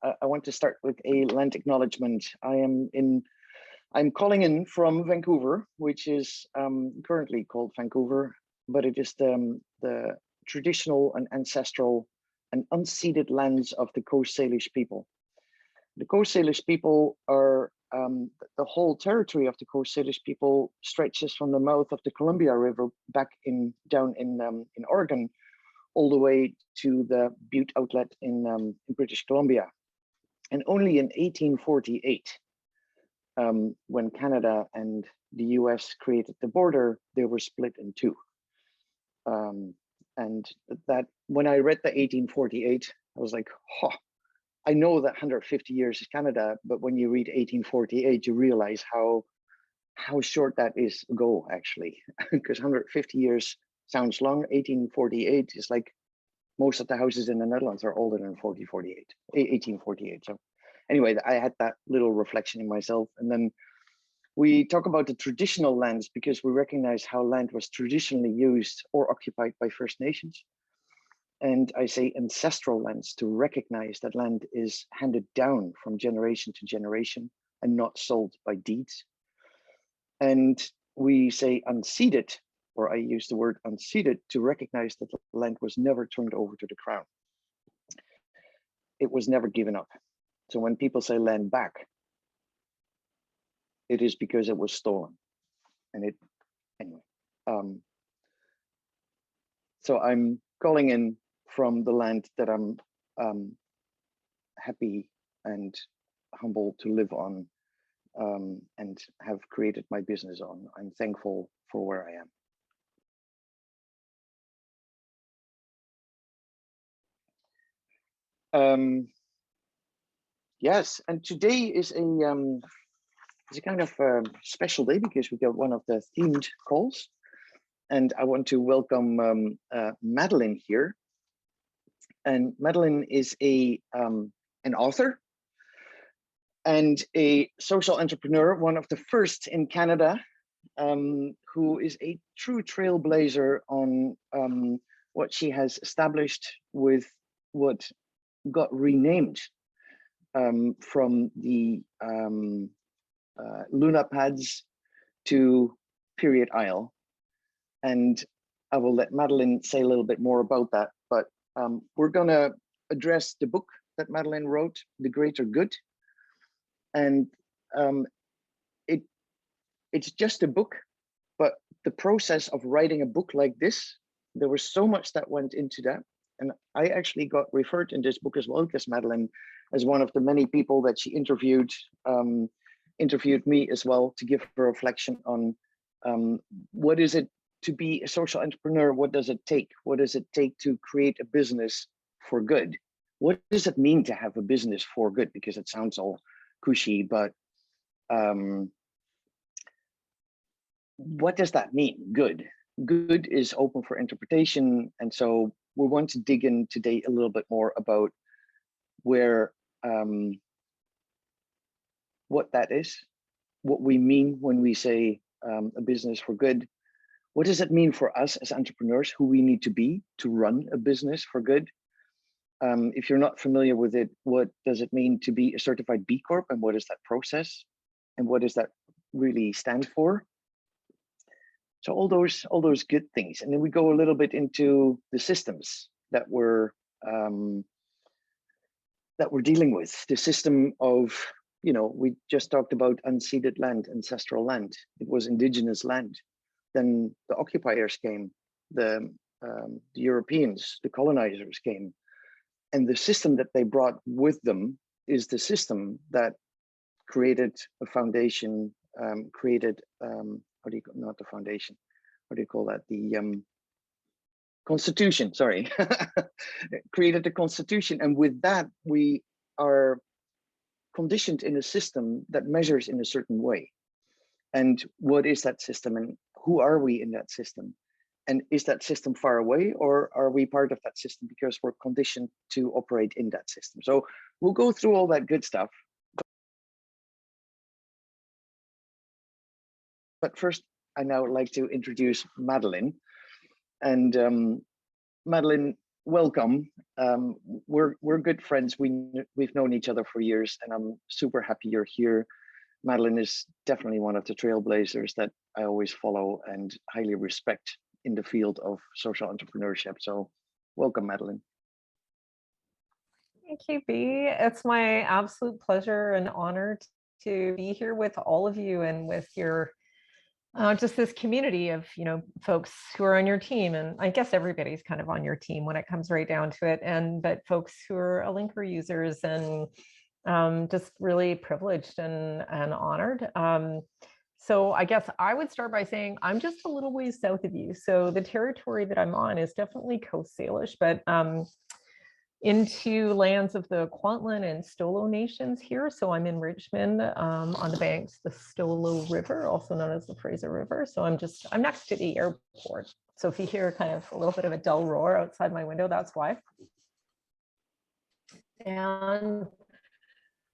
I want to start with a land acknowledgement. I'm calling in from Vancouver, which is currently called Vancouver, but it is the traditional and ancestral and unceded lands of the Coast Salish people. The Coast Salish people are the whole territory of the Coast Salish people stretches from the mouth of the Columbia River back down in Oregon, all the way to the Butte outlet in British Columbia. And only in 1848, when Canada and the US created the border, they were split in two. And that, when I read the 1848, I was like, oh, I know that 150 years is Canada, but when you read 1848, you realize how short that is ago, actually, because 150 years sounds long. 1848 is like most of the houses in the Netherlands are older than 1848. So anyway, I had that little reflection in myself. And then we talk about the traditional lands because we recognize how land was traditionally used or occupied by First Nations. And I say ancestral lands to recognize that land is handed down from generation to generation and not sold by deeds. And we say unceded, or I use the word unceded to recognize that the land was never turned over to the crown. It was never given up. So when people say land back, it is because it was stolen. And it, anyway. So I'm calling in from the land that I'm happy and humble to live on and have created my business on. I'm thankful for where I am. Yes, and today is a kind of special day because we got one of the themed calls, and I want to welcome Madeleine here. And Madeleine is an author and a social entrepreneur, one of the first in Canada, who is a true trailblazer on what she has established with what got renamed from the Luna Pads to Period Isle. And I will let Madeleine say a little bit more about that, but we're gonna address the book that Madeleine wrote, The Greater Good. And it's just a book, but the process of writing a book like this, there was so much that went into that. And I actually got referred in this book as well, because Madeleine, as one of the many people that she interviewed, interviewed me as well to give her reflection on what is it to be a social entrepreneur? What does it take? What does it take to create a business for good? What does it mean to have a business for good? Because it sounds all cushy, but what does that mean? Good. Good is open for interpretation. And so we want to dig in today a little bit more about where, what that is, what we mean when we say a business for good. What does it mean for us as entrepreneurs, who we need to be to run a business for good? If you're not familiar with it, what does it mean to be a certified B Corp, and what is that process? And what does that really stand for? So all those good things. And then we go a little bit into the systems that we're dealing with. The system of, we just talked about unceded land, ancestral land. It was indigenous land. Then the occupiers came, the Europeans, the colonizers came. And the system that they brought with them is the system that created a foundation, not the foundation, what do you call that? The constitution, sorry, created the constitution. And with that, we are conditioned in a system that measures in a certain way. And what is that system, and who are we in that system? And is that system far away, or are we part of that system because we're conditioned to operate in that system? So we'll go through all that good stuff. But first, I now would like to introduce Madeleine. And Madeleine, welcome. We're good friends. We've known each other for years, and I'm super happy you're here. Madeleine is definitely one of the trailblazers that I always follow and highly respect in the field of social entrepreneurship. So welcome, Madeleine. Thank you, B. It's my absolute pleasure and honor to be here with all of you and with your just this community of folks who are on your team, and I guess everybody's kind of on your team when it comes right down to it. But folks who are Linker users, and just really privileged and honored. So I guess I would start by saying I'm just a little ways south of you. So the territory that I'm on is definitely Coast Salish, but into lands of the Kwantlen and Stolo nations here. So I'm in Richmond on the banks, the Stolo River, also known as the Fraser River. So I'm next to the airport. So if you hear kind of a little bit of a dull roar outside my window, that's why. And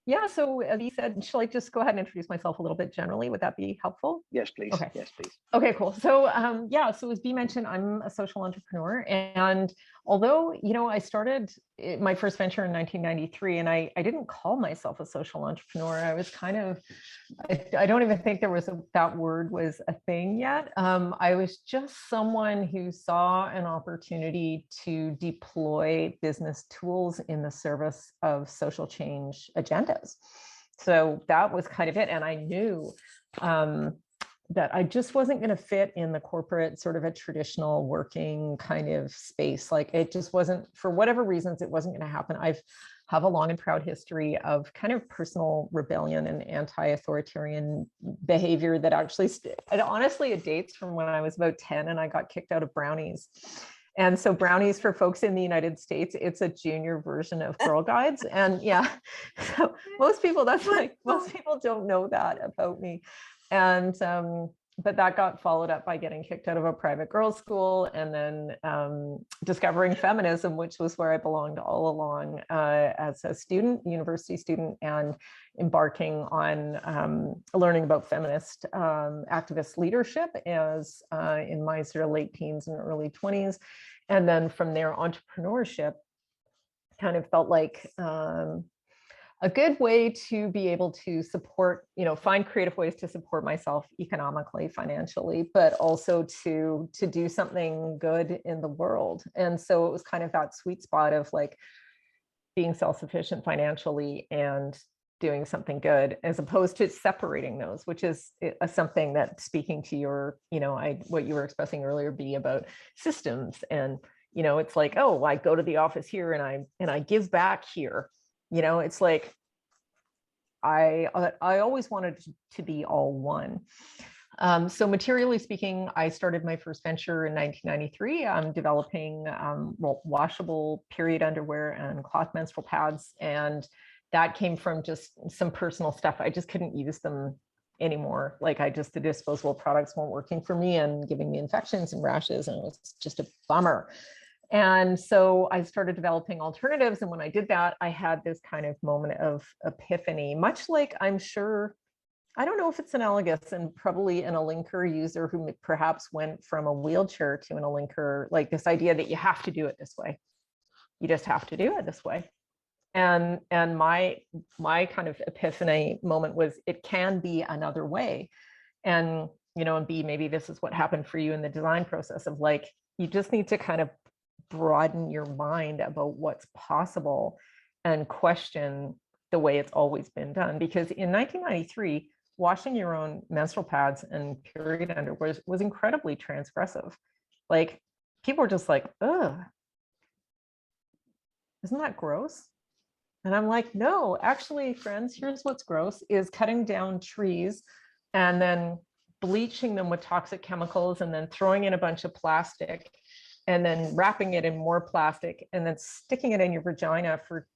yeah, so as you said, shall I just go ahead and introduce myself a little bit generally? Would that be helpful? Yes, please. Okay. Yes, please. Okay, cool. So yeah, so as Bea mentioned, I'm a social entrepreneur. And although, I started my first venture in 1993, and I didn't call myself a social entrepreneur. I was kind of, I don't even think that word was a thing yet. I was just someone who saw an opportunity to deploy business tools in the service of social change agendas. So that was kind of it. And I knew that I just wasn't going to fit in the corporate sort of a traditional working kind of space. Like it just wasn't, for whatever reasons, it wasn't going to happen. I have a long and proud history of kind of personal rebellion and anti-authoritarian behavior that actually, honestly, it dates from when I was about 10 and I got kicked out of Brownies. And so Brownies, for folks in the United States, it's a junior version of Girl Guides. And yeah, so most people don't know that about me. And but that got followed up by getting kicked out of a private girls' school, and then discovering feminism, which was where I belonged all along as a student, university student, and embarking on learning about feminist activist leadership as in my sort of late teens and early 20s. And then from there, entrepreneurship kind of felt like a good way to be able to support, find creative ways to support myself economically, financially, but also to do something good in the world. And so it was kind of that sweet spot of like being self-sufficient financially and doing something good, as opposed to separating those, which is something that, speaking to your, what you were expressing earlier, be about systems. And, it's like, oh, I go to the office here and I give back here. It's like, I always wanted to be all one. So materially speaking, I started my first venture in 1993. I'm developing washable period underwear and cloth menstrual pads. And that came from just some personal stuff. I just couldn't use them anymore. Like the disposable products weren't working for me and giving me infections and rashes. And it was just a bummer. And so I started developing alternatives. And when I did that, I had this kind of moment of epiphany, much like, I'm sure, I don't know if it's analogous, and probably an Linker user who perhaps went from a wheelchair to an Linker, like this idea that you have to do it this way. You just have to do it this way. And my kind of epiphany moment was, it can be another way. And, and B, maybe this is what happened for you in the design process of like, you just need to kind of broaden your mind about what's possible and question the way it's always been done. Because in 1993, washing your own menstrual pads and period underwear was incredibly transgressive. Like, people were just like, ugh, isn't that gross? And I'm like, no, actually, friends, here's what's gross, is cutting down trees and then bleaching them with toxic chemicals and then throwing in a bunch of plastic and then wrapping it in more plastic and then sticking it in your vagina for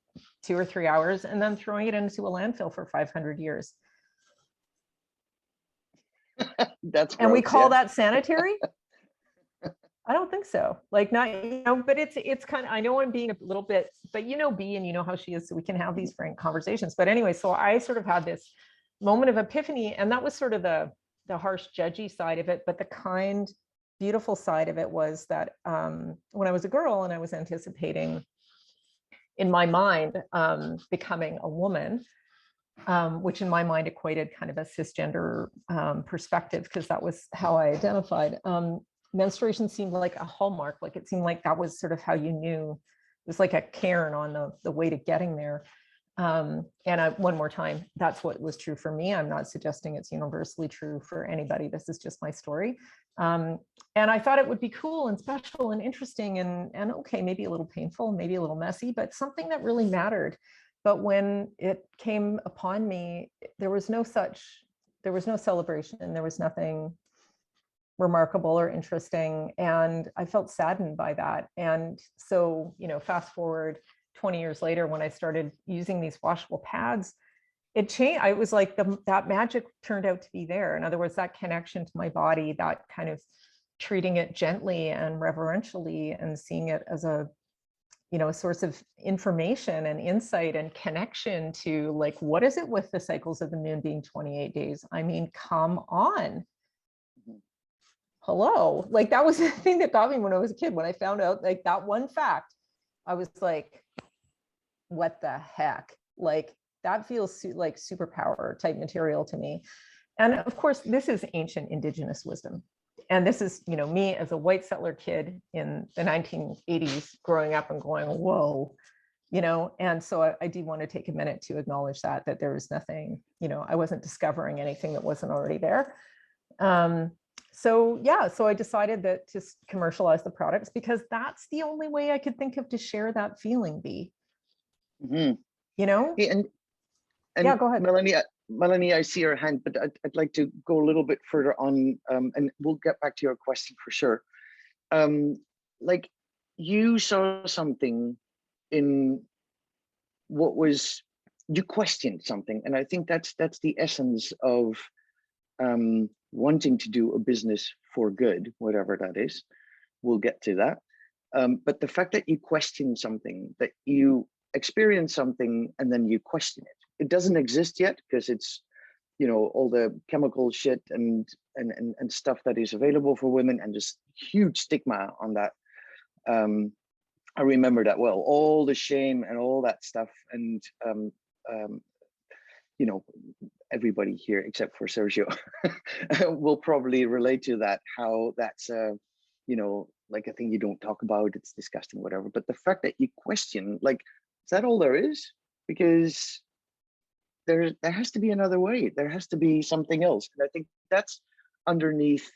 2 or 3 hours and then throwing it into a landfill for 500 years. That's gross, and we call that sanitary? I don't think so. Like, not, but it's kind of, I know I'm being a little bit, but B, and how she is, so we can have these frank conversations. But anyway, so I sort of had this moment of epiphany, and that was sort of the harsh, judgy side of it, but the kind beautiful side of it was that when I was a girl and I was anticipating in my mind becoming a woman, which in my mind equated kind of a cisgender perspective, because that was how I identified. Menstruation seemed like a hallmark, like it seemed like that was sort of how you knew. It was like a cairn on the way to getting there. And one more time, that's what was true for me. I'm not suggesting it's universally true for anybody. This is just my story. And I thought it would be cool and special and interesting and okay, maybe a little painful, maybe a little messy, but something that really mattered. But when it came upon me, there was no celebration, there was nothing remarkable or interesting. And I felt saddened by that. And so, fast forward 20 years later, when I started using these washable pads, it changed. I was like, that magic turned out to be there. In other words, that connection to my body, that kind of treating it gently and reverentially and seeing it as a source of information and insight and connection to, like, what is it with the cycles of the moon being 28 days? I mean, come on. Hello. Like, that was the thing that got me when I was a kid. When I found out, like, that one fact, I was like, what the heck? Like, that feels like superpower type material to me. And of course, this is ancient indigenous wisdom. And this is, me as a white settler kid in the 1980s growing up and going, whoa, and so I do want to take a minute to acknowledge that there was nothing, I wasn't discovering anything that wasn't already there. So I decided that to commercialize the products, because that's the only way I could think of to share that feeling, B. Mm-hmm. Hey, and yeah, go ahead. Melanie, I see your hand, but I'd like to go a little bit further on, and we'll get back to your question for sure. Like, you saw something in what was, you questioned something, and I think that's the essence of wanting to do a business for good, whatever that is. We'll get to that. But the fact that you question something, that you experience something and then you question it doesn't exist yet, because it's, all the chemical shit and stuff that is available for women, and just huge stigma on that. I remember that well, all the shame and all that stuff. And everybody here except for Sergio will probably relate to that, how that's like a thing you don't talk about, it's disgusting, whatever. But the fact that you question, like, is that all there is? Because there has to be another way. There has to be something else. And I think that's underneath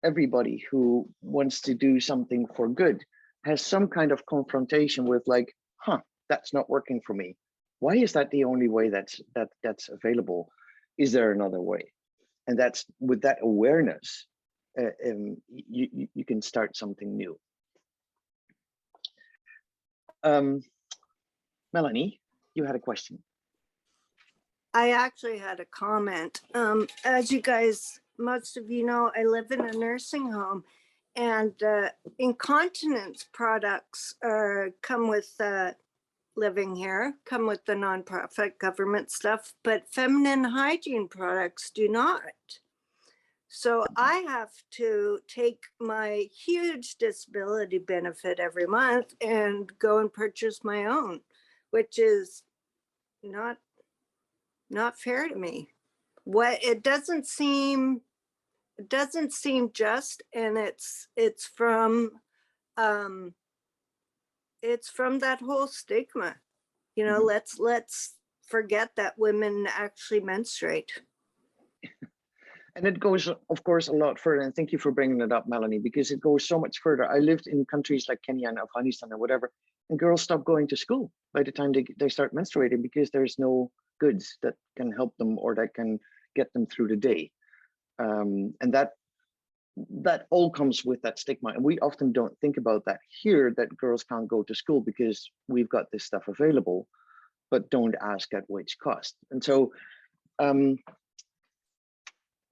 everybody who wants to do something for good, has some kind of confrontation with, like, that's not working for me. Why is that the only way that's available? Is there another way? And that's, with that awareness, you can start something new. Melanie, you had a question. I actually had a comment. As you guys, most of you know, I live in a nursing home, and incontinence products come with living here, come with the nonprofit government stuff, but feminine hygiene products do not. So I have to take my huge disability benefit every month and go and purchase my own, which is not fair to me. It doesn't seem just, and it's from that whole stigma. Let's forget that women actually menstruate. And it goes, of course, a lot further. And thank you for bringing it up, Melanie, because it goes so much further. I lived in countries like Kenya and Afghanistan or whatever, and girls stop going to school by the time they start menstruating, because there's no goods that can help them or that can get them through the day. And that all comes with that stigma. And we often don't think about that here, that girls can't go to school because we've got this stuff available, but don't ask at which cost. And so,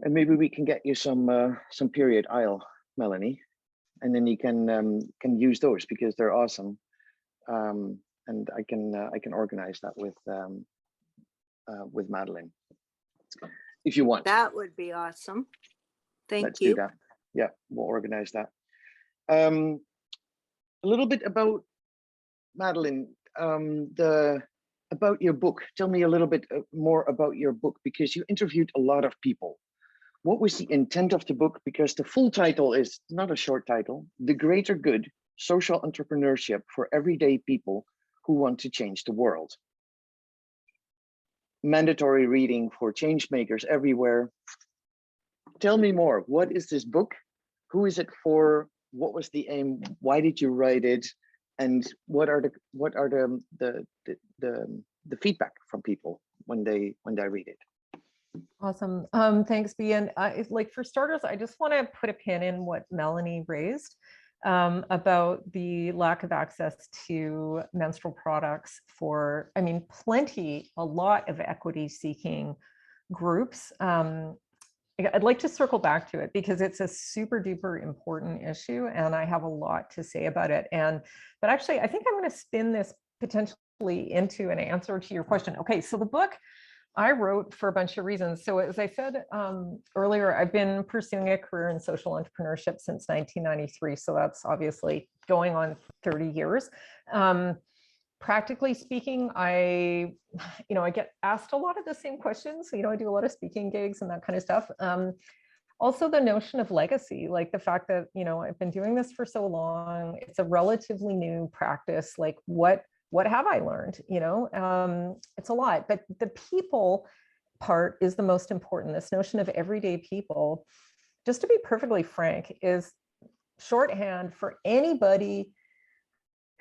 and maybe we can get you some period aisle, Melanie, and then you can use those, because they're awesome. And I can organize that with Madeleine, if you want. That would be awesome. Thank Let's you. do that. Yeah, we'll organize that. A little bit about Madeleine, about your book. Tell me a little bit more about your book, because you interviewed a lot of people. What was the intent of the book? Because the full title is not a short title: The Greater Good, Social Entrepreneurship for Everyday People Who Want to Change the World. Mandatory reading for change makers everywhere. Tell me more. What is this book? Who is it for? What was the aim? Why did you write it? And what are the feedback from people when they read it? Awesome. Thanks, B. And like for starters, I just want to put a pin in what Melanie raised about the lack of access to menstrual products for, I mean, a lot of equity seeking groups. I'd like to circle back to it because it's a super duper important issue and I have a lot to say about it. But actually, I think I'm going to spin this potentially into an answer to your question. Okay, so the book I wrote for a bunch of reasons. So as I said earlier, I've been pursuing a career in social entrepreneurship since 1993. So that's obviously going on 30 years. Practically speaking, I get asked a lot of the same questions. I do a lot of speaking gigs and that kind of stuff. Also the notion of legacy, like the fact that, I've been doing this for so long, it's a relatively new practice. Like what have I learned? It's a lot, but the people part is the most important. This notion of everyday people, just to be perfectly frank, is shorthand for anybody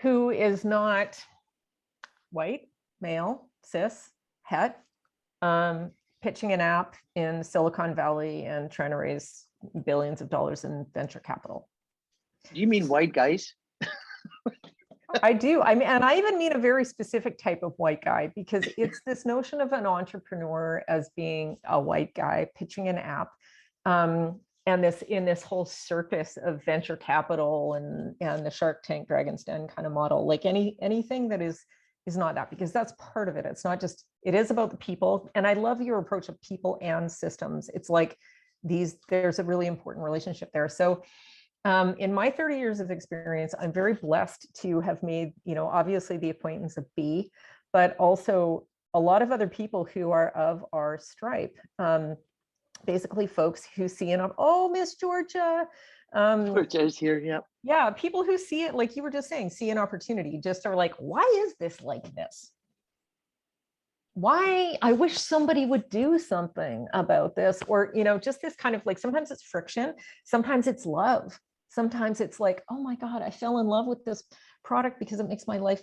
who is not white, male, cis, het, pitching an app in Silicon Valley and trying to raise billions of dollars in venture capital. Do you mean white guys? I do. I mean, and I even mean a very specific type of white guy, because it's this notion of an entrepreneur as being a white guy pitching an app. And this whole circus of venture capital and the Shark Tank, Dragon's Den kind of model, like anything that is not that, because that's part of it. It's not just, it is about the people. And I love your approach of people and systems. It's like there's a really important relationship there. So in my 30 years of experience, I'm very blessed to have made, obviously the acquaintance of B, but also a lot of other people who are of our stripe. Basically folks who see Miss Georgia. Georgia's here, yeah. Yeah, people who see it, like you were just saying, see an opportunity, just are like, why is this like this? Why? I wish somebody would do something about this, or, just this kind of like, sometimes it's friction, sometimes it's love. Sometimes it's like, oh my God, I fell in love with this product because it makes my life,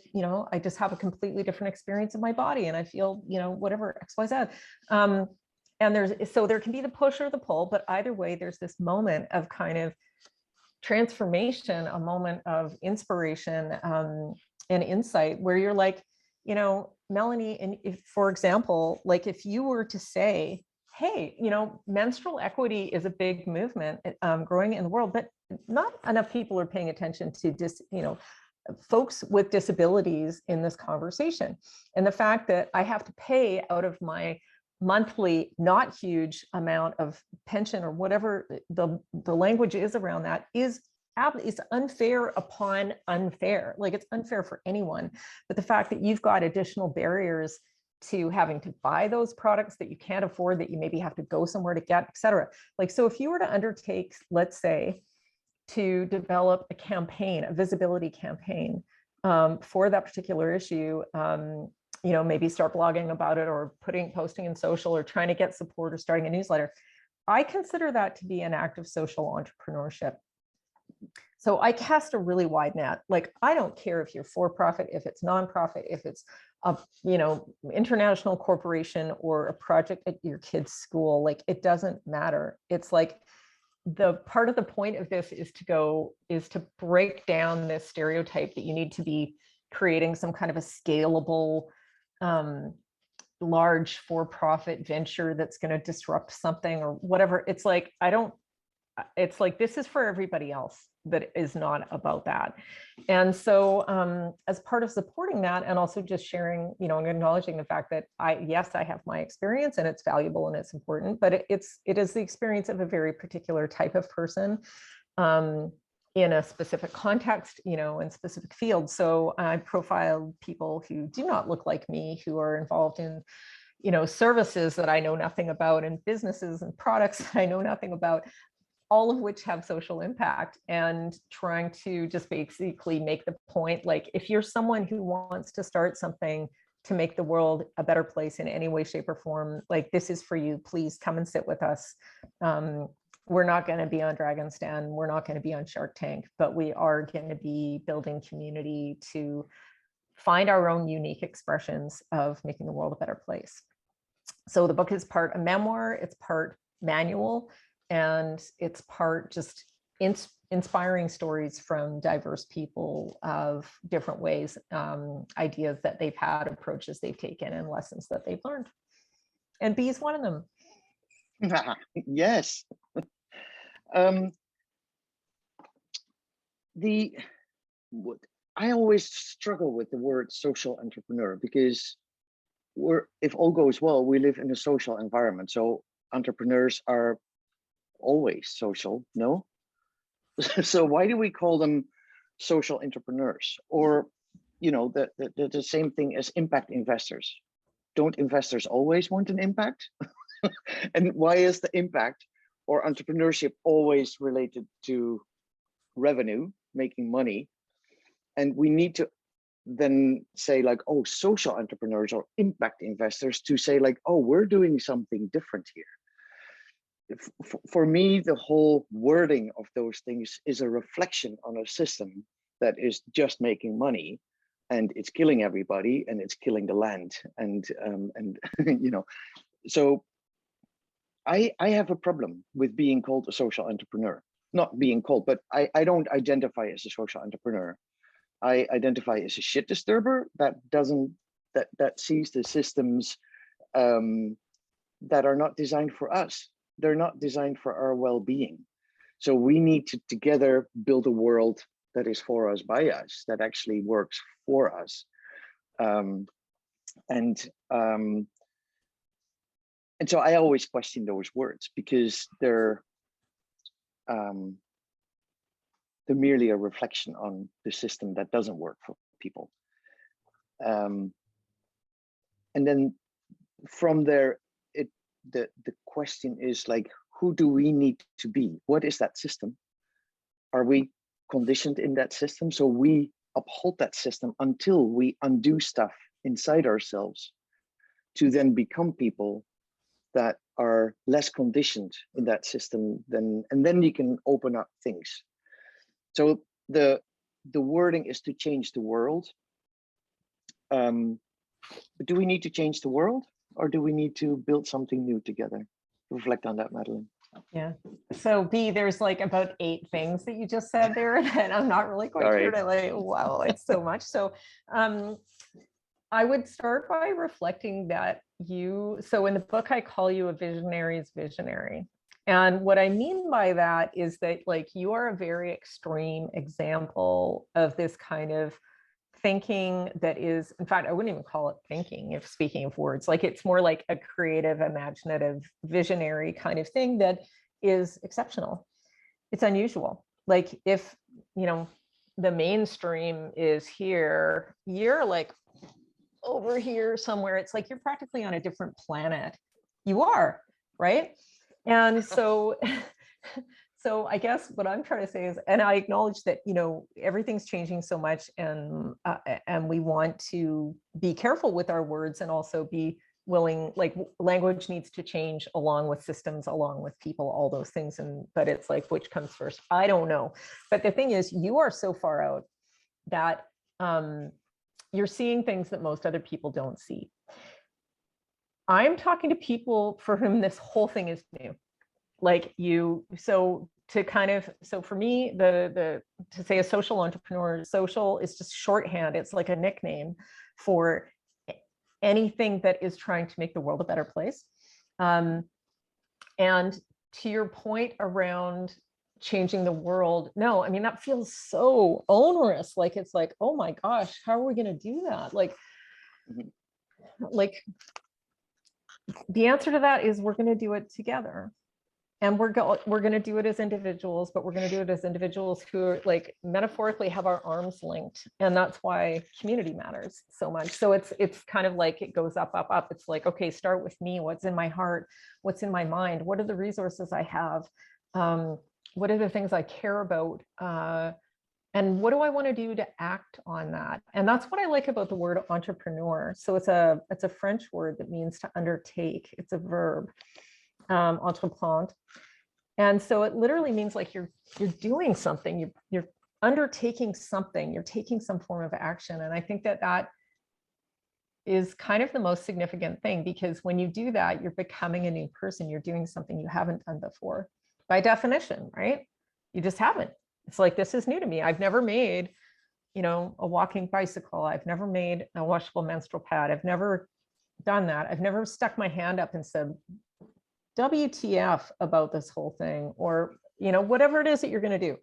I just have a completely different experience in my body and I feel, whatever, X, Y, Z. And there can be the push or the pull, but either way, there's this moment of kind of transformation, a moment of inspiration and insight where you're like, Melanie, and if, for example, like if you were to say, hey, menstrual equity is a big movement growing in the world, but not enough people are paying attention to folks with disabilities in this conversation. And the fact that I have to pay out of my monthly, not huge amount of pension or whatever the language is around that is unfair upon unfair. Like it's unfair for anyone. But the fact that you've got additional barriers to having to buy those products that you can't afford, that you maybe have to go somewhere to get, et cetera. Like, so if you were to undertake, let's say, to develop a campaign, a visibility campaign for that particular issue, maybe start blogging about it or posting in social or trying to get support or starting a newsletter, I consider that to be an act of social entrepreneurship. So I cast a really wide net. Like, I don't care if you're for-profit, if it's nonprofit, if it's a, international corporation or a project at your kid's school, like it doesn't matter. It's like the part of the point of this is to break down this stereotype that you need to be creating some kind of a scalable, large for-profit venture that's going to disrupt something or whatever. It's like, it's like, this is for everybody else. that is not about that. And so as part of supporting that, and also just sharing, you know, and acknowledging the fact that yes, I have my experience and it's valuable and it's important, but it is the experience of a very particular type of person in a specific context, you know, in specific fields. So I profiled people who do not look like me, who are involved in, you know, services that I know nothing about, and businesses and products that I know nothing about, all of which have social impact, and trying to just basically make the point, like, if you're someone who wants to start something to make the world a better place in any way, shape, or form, like, this is for you. Please come and sit with us. We're not going to be on Dragon's Den. We're not going to be on Shark Tank, but we are going to be building community to find our own unique expressions of making the world a better place. So the book is part a memoir, it's part manual, and it's part just inspiring stories from diverse people of different ways, ideas that they've had, approaches they've taken, and lessons that they've learned. And B is one of them. Yes. I always struggle with the word social entrepreneur, because if all goes well, we live in a social environment. So entrepreneurs are always social, no? So why do we call them social entrepreneurs? Or, you know, the same thing as impact investors. Don't investors always want an impact? And why is the impact or entrepreneurship always related to revenue, making money? And we need to then say, like, oh, social entrepreneurs or impact investors, to say, like, oh, we're doing something different here. For me, the whole wording of those things is a reflection on a system that is just making money, and it's killing everybody, and it's killing the land, and you know. So I have a problem with being called a social entrepreneur. Not being called, but I don't identify as a social entrepreneur. I identify as a shit disturber that sees the systems that are not designed for us. They're not designed for our well-being. So we need to together build a world that is for us, by us, that actually works for us. And so I always question those words, because they're merely a reflection on the system that doesn't work for people. And then from there, the question is, like, who do we need to be? What is that system? Are we conditioned in that system? So we uphold that system until we undo stuff inside ourselves, to then become people that are less conditioned in that system, and then you can open up things. So the wording is to change the world. But do we need to change the world, or do we need to build something new together? Reflect on that, Madeleine. Yeah. So B, there's like about 8 things that you just said there that I'm not really quite sure to, like, wow, it's so much. So I would start by reflecting that so in the book, I call you a visionary's visionary. And what I mean by that is that, like, you are a very extreme example of this kind of thinking that is, in fact, I wouldn't even call it thinking, if speaking of words, like, it's more like a creative, imaginative, visionary kind of thing that is exceptional. It's unusual. Like, if, you know, the mainstream is here, you're like over here somewhere. It's like you're practically on a different planet. You are, right? And so so I guess what I'm trying to say is, and I acknowledge that, you know, everything's changing so much, and we want to be careful with our words, and also be willing, like, language needs to change along with systems, along with people, all those things. But it's like, which comes first? I don't know. But the thing is, you are so far out that you're seeing things that most other people don't see. I'm talking to people for whom this whole thing is new. Like you, so for me, to say a social entrepreneur, social is just shorthand. It's like a nickname for anything that is trying to make the world a better place. And to your point around changing the world. No, I mean, that feels so onerous. Like, it's like, oh my gosh, how are we going to do that? Like, Mhm. like the answer to that is we're going to do it together. And we're going to do it as individuals, but we're going to do it as individuals who are, like, metaphorically have our arms linked. And that's why community matters so much. So it's kind of like it goes up, up, up. It's like, okay, start with me. What's in my heart? What's in my mind? What are the resources I have? What are the things I care about? And what do I want to do to act on that? And that's what I like about the word entrepreneur. So it's a French word that means to undertake. It's a verb. Entreprendre. And so it literally means like you're doing something, you're undertaking something, you're taking some form of action. And I think that that is kind of the most significant thing, because when you do that, you're becoming a new person. You're doing something you haven't done before, by definition, right? You just haven't. It's like, this is new to me. I've never made, you know, a walking bicycle. I've never made a washable menstrual pad. I've never done that. I've never stuck my hand up and said, WTF about this whole thing, or, you know, whatever it is that you're going to do.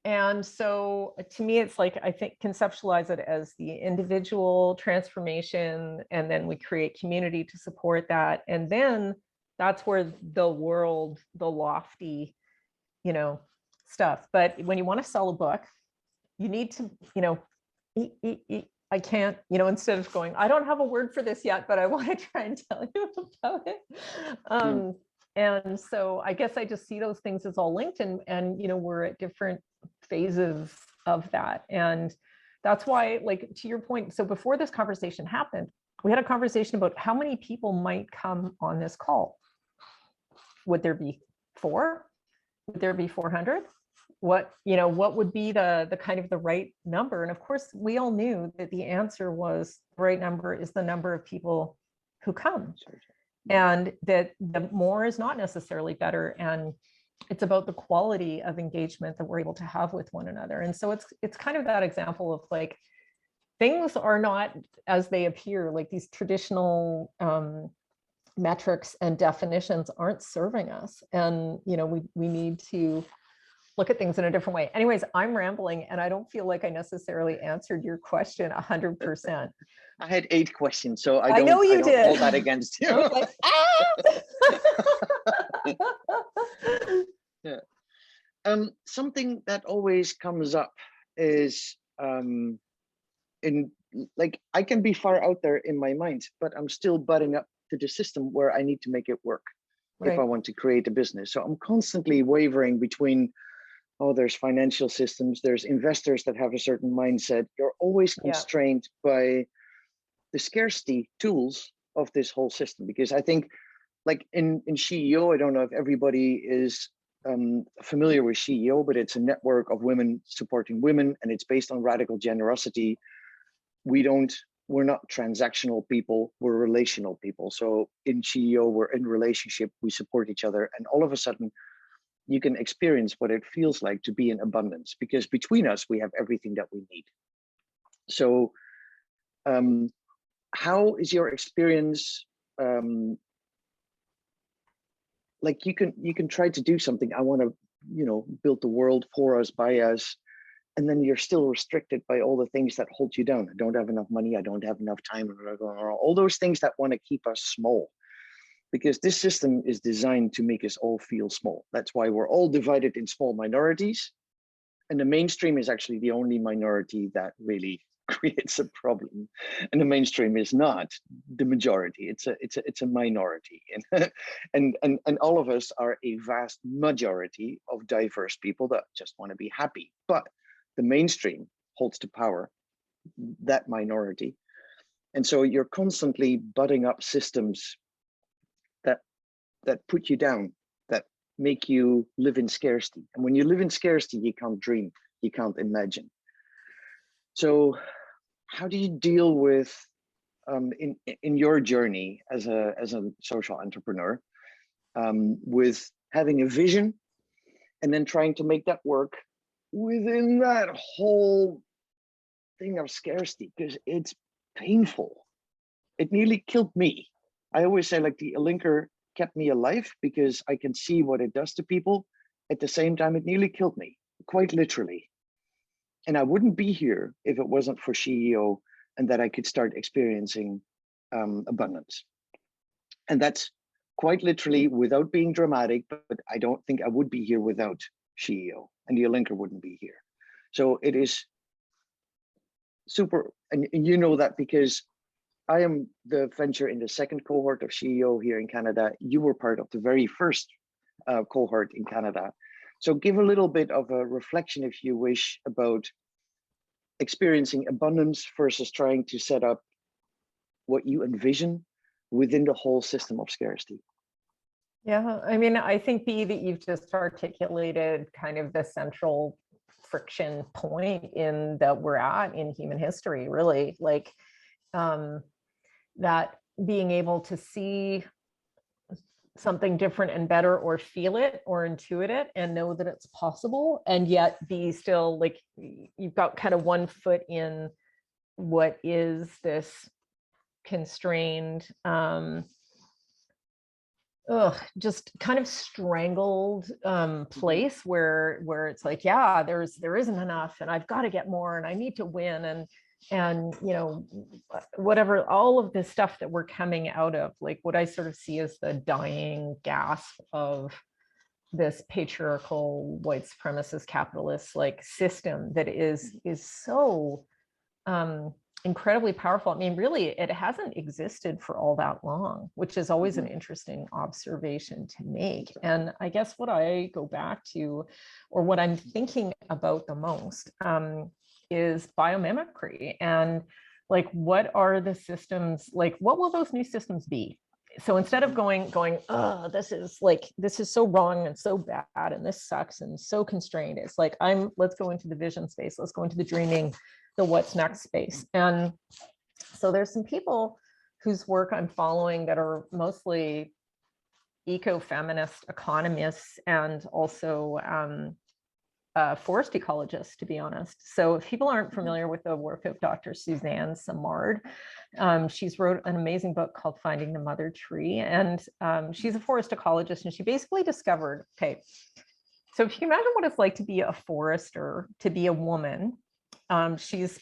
And so to me, it's like, I think conceptualize it as the individual transformation, and then we create community to support that. And then that's where the world, the lofty, you know, stuff. But when you want to sell a book, you need to, you know, I can't, you know, instead of going, I don't have a word for this yet, but I want to try and tell you about it. And so I guess I just see those things as all linked, and, you know, we're at different phases of that. And that's why, like, to your point, so before this conversation happened, we had a conversation about how many people might come on this call. Would there be 4? Would there be 400? What, you know, what would be the kind of the right number? And of course, we all knew that the answer was, the right number is the number of people who come, and that the more is not necessarily better. And it's about the quality of engagement that we're able to have with one another. And so it's kind of that example of, like, things are not as they appear. Like, these traditional metrics and definitions aren't serving us. And, you know, we need to look at things in a different way. Anyways, I'm rambling, and I don't feel like I necessarily answered your question 100%. I had 8 questions, so I know you don't did. hold that against you. I was like, ah! Yeah. Something that always comes up is in, like, I can be far out there in my mind, but I'm still butting up to the system where I need to make it work if I want to create a business. So I'm constantly wavering between, oh, there's financial systems, there's investors that have a certain mindset. You're always constrained by the scarcity tools of this whole system. Because I think, like, in CEO, I don't know if everybody is familiar with CEO, but it's a network of women supporting women, and it's based on radical generosity. We're not transactional people, we're relational people. So in CEO, we're in relationship, we support each other, and all of a sudden, you can experience what it feels like to be in abundance, because between us, we have everything that we need. So how is your experience? Like, you can try to do something. I want to, you know, build the world for us, by us, and then you're still restricted by all the things that hold you down. I don't have enough money, I don't have enough time, all those things that want to keep us small. Because this system is designed to make us all feel small. That's why we're all divided in small minorities. And the mainstream is actually the only minority that really creates a problem. And the mainstream is not the majority, it's a minority. And all of us are a vast majority of diverse people that just want to be happy. But the mainstream holds the power, that minority. And so you're constantly butting up systems that put you down, that make you live in scarcity. And when you live in scarcity, you can't dream, you can't imagine. So how do you deal with, in your journey as a social entrepreneur, with having a vision and then trying to make that work within that whole thing of scarcity? Because it's painful. It nearly killed me. I always say, like, the linker kept me alive, because I can see what it does to people, At the same time, it nearly killed me, quite literally. And I wouldn't be here if it wasn't for CEO and that I could start experiencing abundance. And that's quite literally, without being dramatic, but I don't think I would be here without CEO, and the Alinker wouldn't be here. So it is super, and you know that because I am the venture in the second cohort of CEO here in Canada. You were part of the very first cohort in Canada. So give a little bit of a reflection, if you wish, about experiencing abundance versus trying to set up what you envision within the whole system of scarcity. Yeah, I mean, I think, B, that you've just articulated kind of the central friction point in that we're at in human history, really, like that being able to see something different and better, or feel it or intuit it and know that it's possible, and yet be still like you've got kind of one foot in what is this constrained just kind of strangled place where it's like, yeah, there isn't enough, and I've got to get more, and I need to win, and you know, whatever, all of this stuff that we're coming out of, like what I sort of see as the dying gasp of this patriarchal white supremacist capitalist like system that is so incredibly powerful. I mean, really, it hasn't existed for all that long, which is always an interesting observation to make. And I guess what I go back to, or what I'm thinking about the most, is biomimicry, and like, what are the systems, like, what will those new systems be? So instead of going, oh, this is so wrong and so bad, and this sucks and so constrained, it's like, let's go into the vision space, let's go into the dreaming, the what's next space. And so there's some people whose work I'm following that are mostly eco-feminist economists and also forest ecologists, to be honest. So if people aren't familiar with the work of Dr. Suzanne Simard, she's wrote an amazing book called Finding the Mother Tree. And she's a forest ecologist, and she basically discovered, okay, so if you can imagine what it's like to be a forester, to be a woman. She's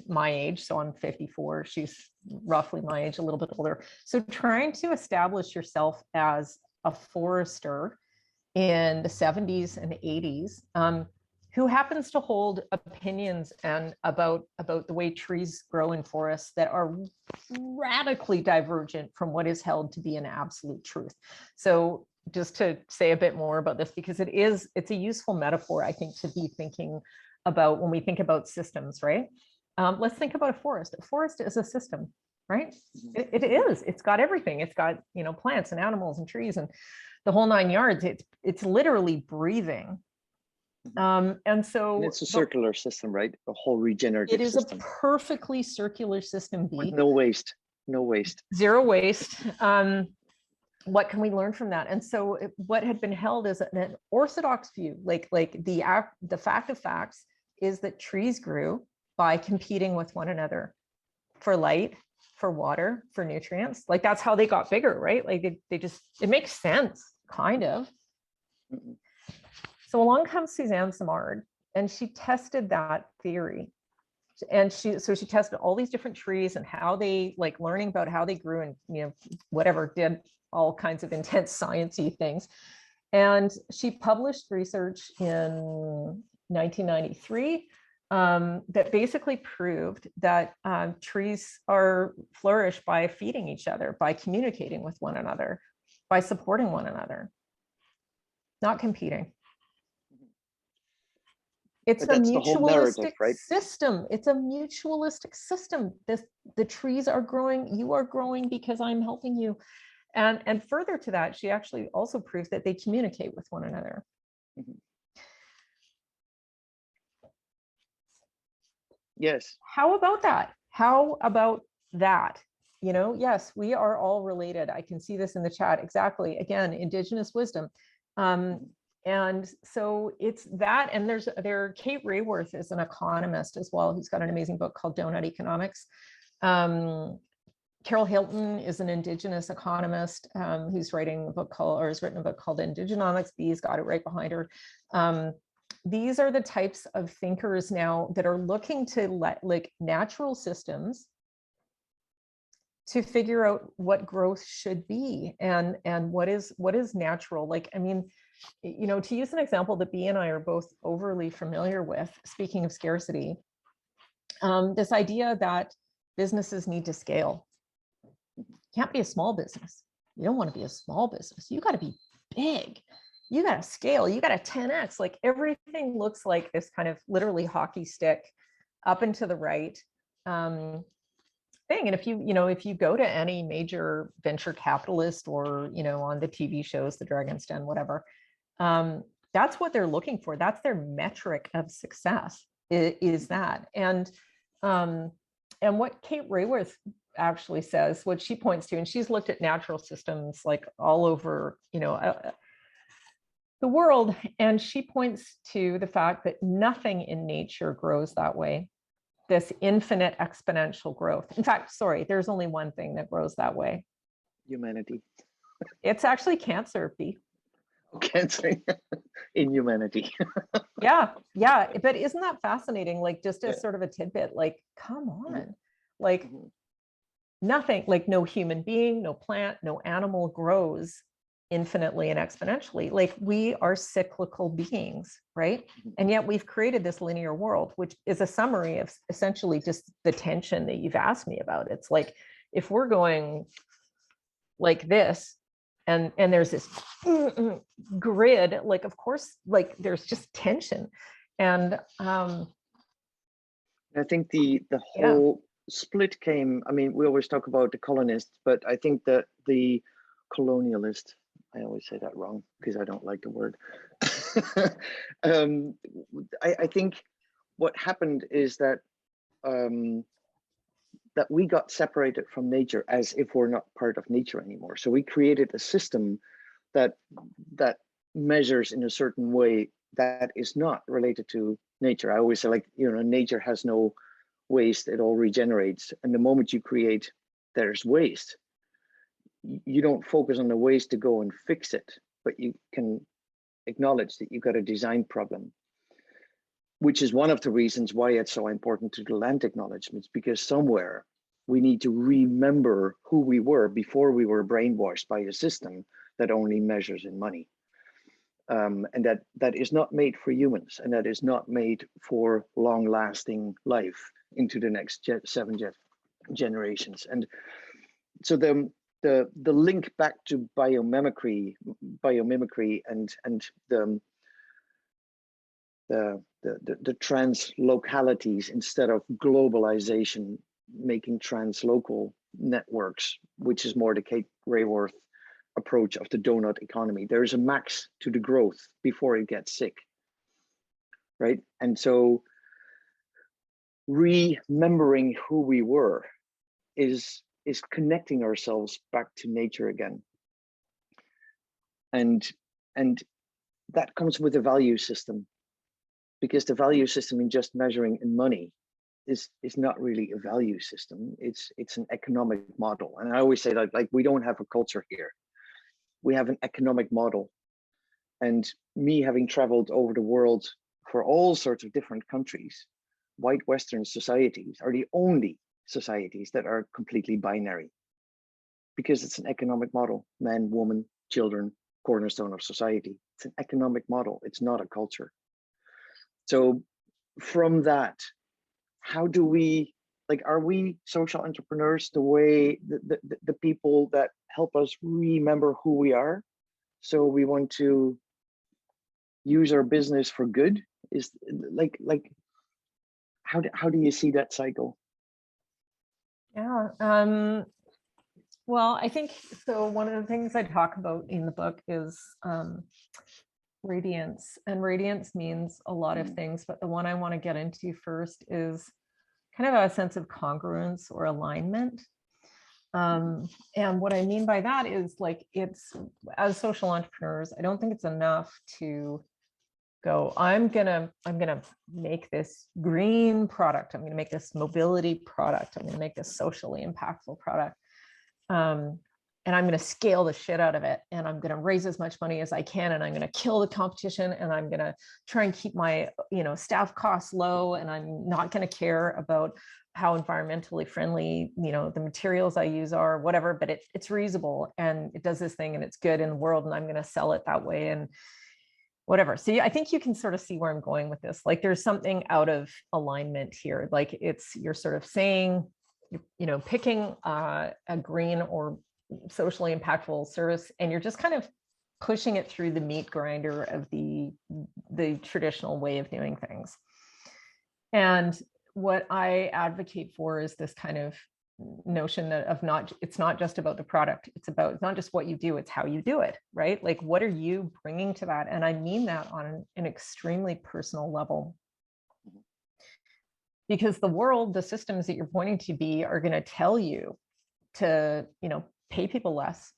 my age, so I'm 54. She's roughly my age, a little bit older. So trying to establish yourself as a forester in the 70s and 80s, who happens to hold opinions and about the way trees grow in forests that are radically divergent from what is held to be an absolute truth. So just to say a bit more about this, because it's a useful metaphor, I think, to be thinking about when we think about systems, right? Let's think about a forest. A forest is a system, right? It is. It's got everything. It's got, you know, plants and animals and trees and the whole nine yards. It's literally breathing. And so it's a circular system, right? A whole regenerative system. It is a perfectly circular system, B. With no waste. Zero waste. What can we learn from that? And so what had been held as an orthodox view, like the fact of facts is that trees grew by competing with one another for light, for water, for nutrients. Like that's how they got bigger, right? Like they just, it makes sense, kind of. So along comes Suzanne Simard, and she tested that theory. And she tested all these different trees and how they, like, learning about how they grew, and, you know, whatever, did all kinds of intense sciencey things. And she published research in 1993 that basically proved that trees flourish by feeding each other, by communicating with one another, by supporting one another, not competing. It's a mutualistic system. It's a mutualistic system. The trees are growing, you are growing because I'm helping you. And further to that, she actually also proves that they communicate with one another. Yes. How about that? How about that? You know, yes, we are all related. I can see this in the chat. Exactly. Again, Indigenous wisdom. And so it's that, and Kate Rayworth is an economist as well. He's got an amazing book called Donut Economics. Carol Hilton is an Indigenous economist who's writing a book called, or has written a book called Indigenomics. Bee's got it right behind her. These are the types of thinkers now that are looking to let like natural systems to figure out what growth should be and what is natural. Like, I mean, you know, to use an example that Bee and I are both overly familiar with, speaking of scarcity, this idea that businesses need to scale. Can't be a small business. You don't want to be a small business. You got to be big. You got to scale. You got to 10x. Like everything looks like this kind of literally hockey stick up and to the right thing. And if you go to any major venture capitalist or, you know, on the TV shows, the Dragon's Den, whatever, that's what they're looking for. That's their metric of success is that. And what Kate Rayworth actually says, what she points to, and she's looked at natural systems like all over, you know, the world, and she points to the fact that nothing in nature grows that way, this infinite exponential growth. In fact, sorry, there's only one thing that grows that way. Humanity. It's actually cancer, Bee. Cancer in humanity. Yeah, but isn't that fascinating? Like just as sort of a tidbit, like, come on, like nothing, like no human being, no plant, no animal grows infinitely and exponentially. Like we are cyclical beings, right? And yet we've created this linear world, which is a summary of essentially just the tension that you've asked me about. It's like, if we're going like this, and there's this grid, like, of course, like there's just tension. And I think the whole split came, I mean, we always talk about the colonists, but I think that the colonialist, I always say that wrong because I don't like the word. I think what happened is that that we got separated from nature as if we're not part of nature anymore. So we created a system that measures in a certain way that is not related to nature. I always say, like, you know, nature has no waste, it all regenerates. And the moment you create, there's waste. You don't focus on the waste to go and fix it, but you can acknowledge that you've got a design problem, which is one of the reasons why it's so important to do land acknowledgements, because somewhere we need to remember who we were before we were brainwashed by a system that only measures in money. And that is not made for humans, and that is not made for long-lasting life into the next 7 generations. And so the link back to biomimicry and the translocalities instead of globalization, making translocal networks, which is more the Kate Rayworth approach of the donut economy. There is a max to the growth before it gets sick, right? And so remembering who we were is connecting ourselves back to nature again. And that comes with a value system, because the value system in just measuring in money is not really a value system. It's an economic model. And I always say that, like, we don't have a culture here. We have an economic model. And me having traveled over the world for all sorts of different countries, white Western societies are the only societies that are completely binary, because it's an economic model. Man, woman, children, cornerstone of society. It's an economic model. It's not a culture. So from that, how do we, like, are we social entrepreneurs the way the people that help us remember who we are? So we want to use our business for good? Is like how do you see that cycle? Yeah. Well, I think so. One of the things I talk about in the book is radiance, and radiance means a lot of things, but the one I want to get into first is kind of a sense of congruence or alignment. And what I mean by that is, like, it's, as social entrepreneurs, I don't think it's enough to go, I'm gonna make this green product, I'm gonna make this mobility product, I'm gonna make this socially impactful product. and I'm going to scale the shit out of it, and I'm going to raise as much money as I can, and I'm going to kill the competition, and I'm going to try and keep my, staff costs low, and I'm not going to care about how environmentally friendly, the materials I use are, whatever, but it's reasonable, and it does this thing, and it's good in the world, and I'm going to sell it that way, and whatever. So I think you can sort of see where I'm going with this. Like, there's something out of alignment here. Like, you're sort of saying, picking a green or socially impactful service, and you're just kind of pushing it through the meat grinder of the traditional way of doing things. And what I advocate for is this kind of notion of it's not just about the product. It's not just what you do, it's how you do it, right? Like, what are you bringing to that? And I mean that on an extremely personal level. Because the systems that you're pointing to are going to tell you to, pay people less,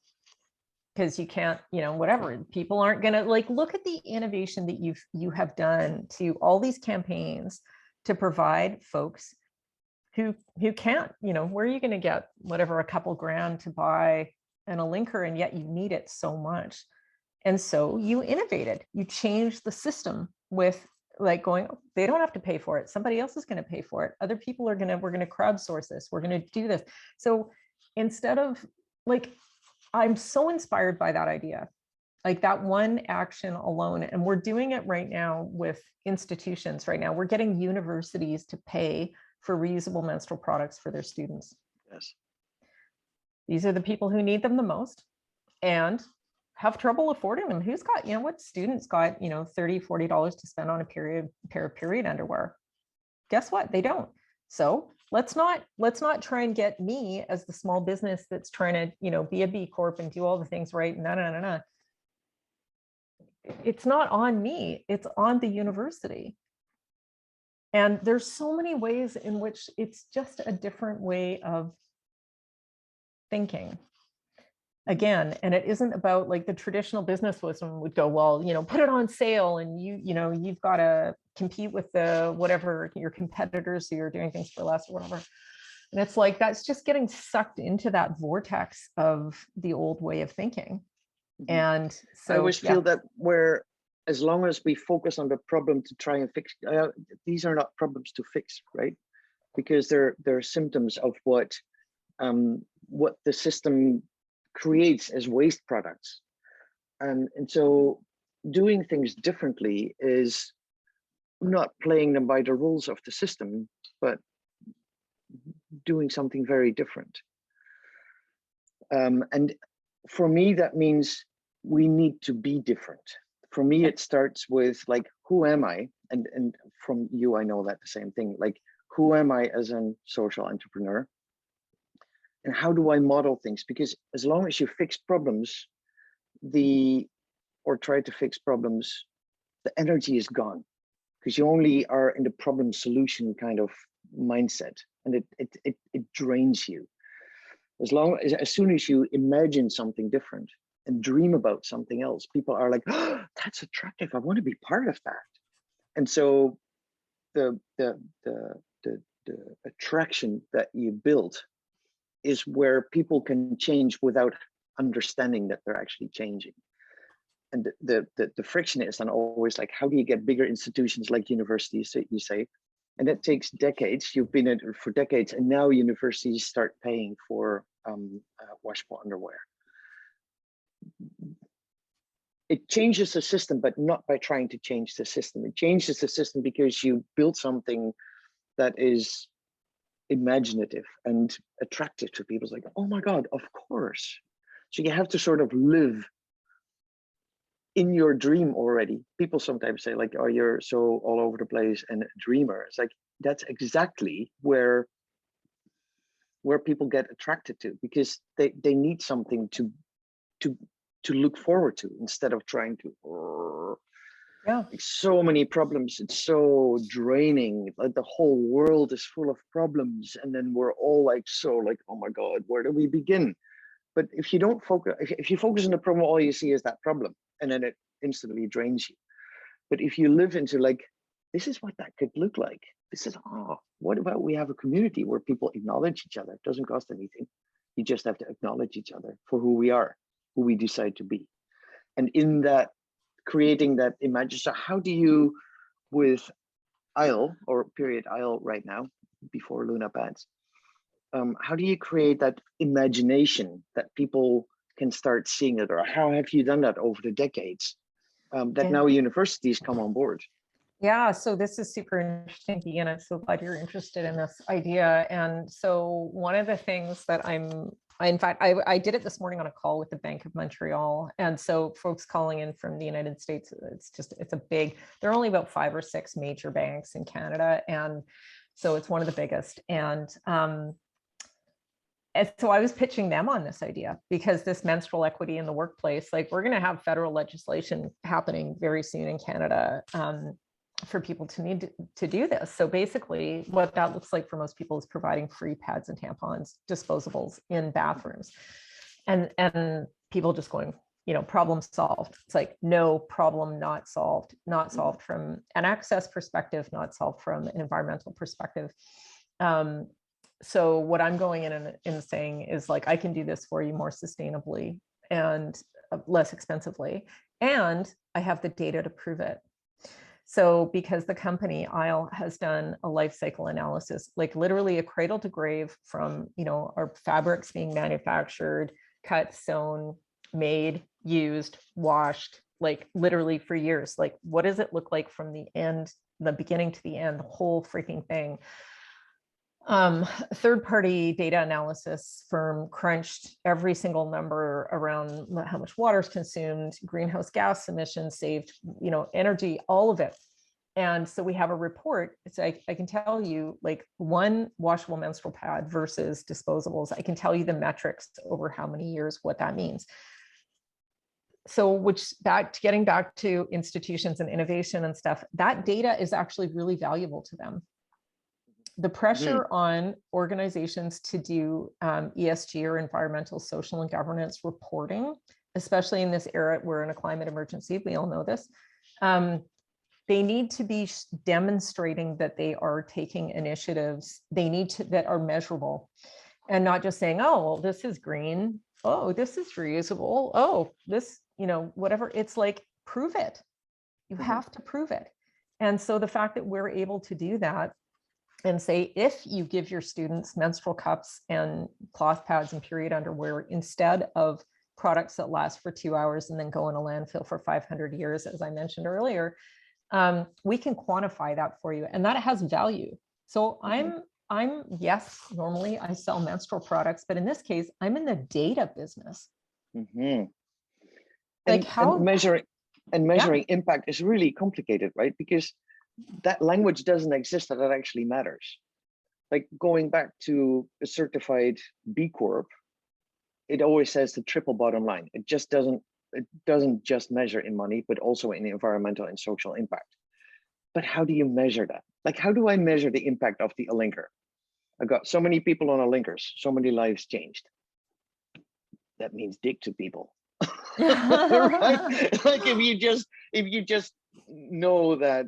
because you can't, whatever, people aren't going to, like, look at the innovation that you have done to all these campaigns to provide folks who can't, where are you going to get whatever, a couple grand to buy a linker, and yet you need it so much. And so you innovated, you changed the system with, like, going, oh, they don't have to pay for it, somebody else is going to pay for it, other people we're going to crowdsource this, we're going to do this. So instead of, like, I'm so inspired by that idea, like that one action alone. And we're doing it right now with institutions. Right now, we're getting universities to pay for reusable menstrual products for their students. Yes. These are the people who need them the most and have trouble affording them. Who's got, what students got, $30, $40 to spend on a pair of period underwear? Guess what? They don't. So let's not try and get me as the small business that's trying to, be a B Corp and do all the things right. No. It's not on me. It's on the university. And there's so many ways in which it's just a different way of thinking. Again, and it isn't about, like, the traditional business wisdom would go, well, put it on sale, and you've got to compete with the whatever your competitors who are doing things for less or whatever. And it's like, that's just getting sucked into that vortex of the old way of thinking. Mm-hmm. And so I always feel that as long as we focus on the problem to try and fix, these are not problems to fix, right? Because they're symptoms of what the system creates as waste products. And so doing things differently is not playing them by the rules of the system, but doing something very different. And for me, that means we need to be different. For me, it starts with, like, who am I? And from you, I know that the same thing. Like, who am I as a social entrepreneur? And how do I model things? Because as long as you fix problems, or try to fix problems, the energy is gone, because you only are in the problem solution kind of mindset, and it drains you. As soon as you imagine something different and dream about something else, people are like, oh, that's attractive, I want to be part of that. And so the attraction that you build is where people can change without understanding that they're actually changing. And the friction is then always like, how do you get bigger institutions like universities, you say? And that takes decades. You've been at it for decades, and now universities start paying for washable underwear. It changes the system, but not by trying to change the system. It changes the system because you build something that is imaginative and attractive to people. It's like, oh my God, of course. So you have to sort of live in your dream already. People sometimes say, like, oh, you're so all over the place and a dreamer. It's like, that's exactly where people get attracted to, because they need something to look forward to, instead of trying to like, so many problems. It's so draining. Like, the whole world is full of problems, and then we're all like, so like, oh my God, where do we begin? But if you don't focus, if you focus on the problem, all you see is that problem, and then it instantly drains you. But if you live into, like, this is what that could look like. This is, what about we have a community where people acknowledge each other? It doesn't cost anything. You just have to acknowledge each other for who we are, who we decide to be. And in that, creating that image. So how do you, with Isle or period Isle right now, before Luna Pads, how do you create that imagination that people can start seeing it? Or how have you done that over the decades that now universities come on board? Yeah, so this is super interesting, Guy, and I'm so glad you're interested in this idea. And so one of the things that in fact, I did it this morning on a call with the Bank of Montreal. And so folks calling in from the United States, there are only about 5 or 6 major banks in Canada. And so it's one of the biggest. And so I was pitching them on this idea, because this menstrual equity in the workplace, like we're going to have federal legislation happening very soon in Canada for people to need to do this. So basically what that looks like for most people is providing free pads and tampons, disposables in bathrooms, and people just going, problem solved. It's like, no, problem not solved from an access perspective, not solved from an environmental perspective. So what I'm going in and saying is, like, I can do this for you more sustainably and less expensively, and I have the data to prove it. So because the company Isle has done a life cycle analysis, like literally a cradle to grave from, our fabrics being manufactured, cut, sewn, made, used, washed, like literally for years. Like, what does it look like from the beginning to the end, the whole freaking thing? Third-party data analysis firm crunched every single number around how much water is consumed, greenhouse gas emissions saved, energy, all of it. And so we have a report. It's like, I can tell you, like, one washable menstrual pad versus disposables. I can tell you the metrics over how many years, what that means. So getting back to institutions and innovation and stuff, that data is actually really valuable to them. The pressure on organizations to do ESG or environmental, social, and governance reporting, especially in this era, we're in a climate emergency, we all know this, they need to be demonstrating that they are taking initiatives that are measurable, and not just saying, oh, well, this is green, oh, this is reusable, oh, this, whatever. It's like, prove it. You have to prove it. And so the fact that we're able to do that and say, if you give your students menstrual cups and cloth pads and period underwear instead of products that last for 2 hours and then go in a landfill for 500 years, as I mentioned earlier, we can quantify that for you, and that has value. So yes, normally I sell menstrual products, but in this case, I'm in the data business. Like and measuring impact is really complicated, right? Because that language doesn't exist that actually matters. Like, going back to a certified B Corp, it always says the triple bottom line. It doesn't just measure in money, but also in environmental and social impact. But how do you measure that? Like, how do I measure the impact of the linker? I got so many people on a linkers, so many lives changed. That means dick to people. Right? Like, if you just know that,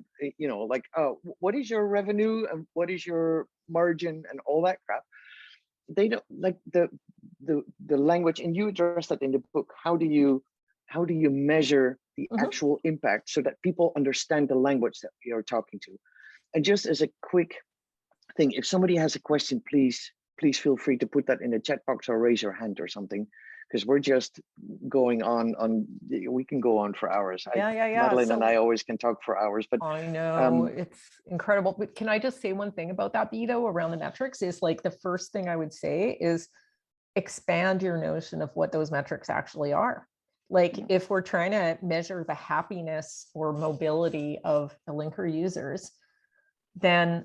like, what is your revenue and what is your margin and all that crap, they don't like the language. And you address that in the book. How do you measure the actual impact so that people understand the language that we are talking to? And just as a quick thing, if somebody has a question, please feel free to put that in the chat box or raise your hand or something, because we're just going on. We can go on for hours. Madeleine and I always can talk for hours, but I know it's incredible. But can I just say one thing about that, B, though, around the metrics? Is like, the first thing I would say is expand your notion of what those metrics actually are. Like, if we're trying to measure the happiness or mobility of the linker users, then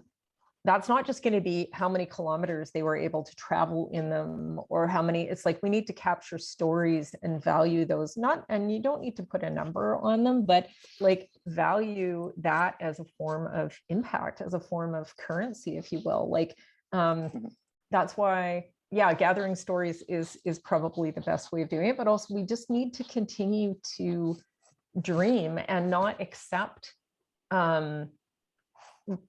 that's not just going to be how many kilometers they were able to travel in them, or how many. It's like, we need to capture stories and value those. And you don't need to put a number on them, but like, value that as a form of impact, as a form of currency, if you will. Like, that's why, gathering stories is probably the best way of doing it. But also, we just need to continue to dream and not accept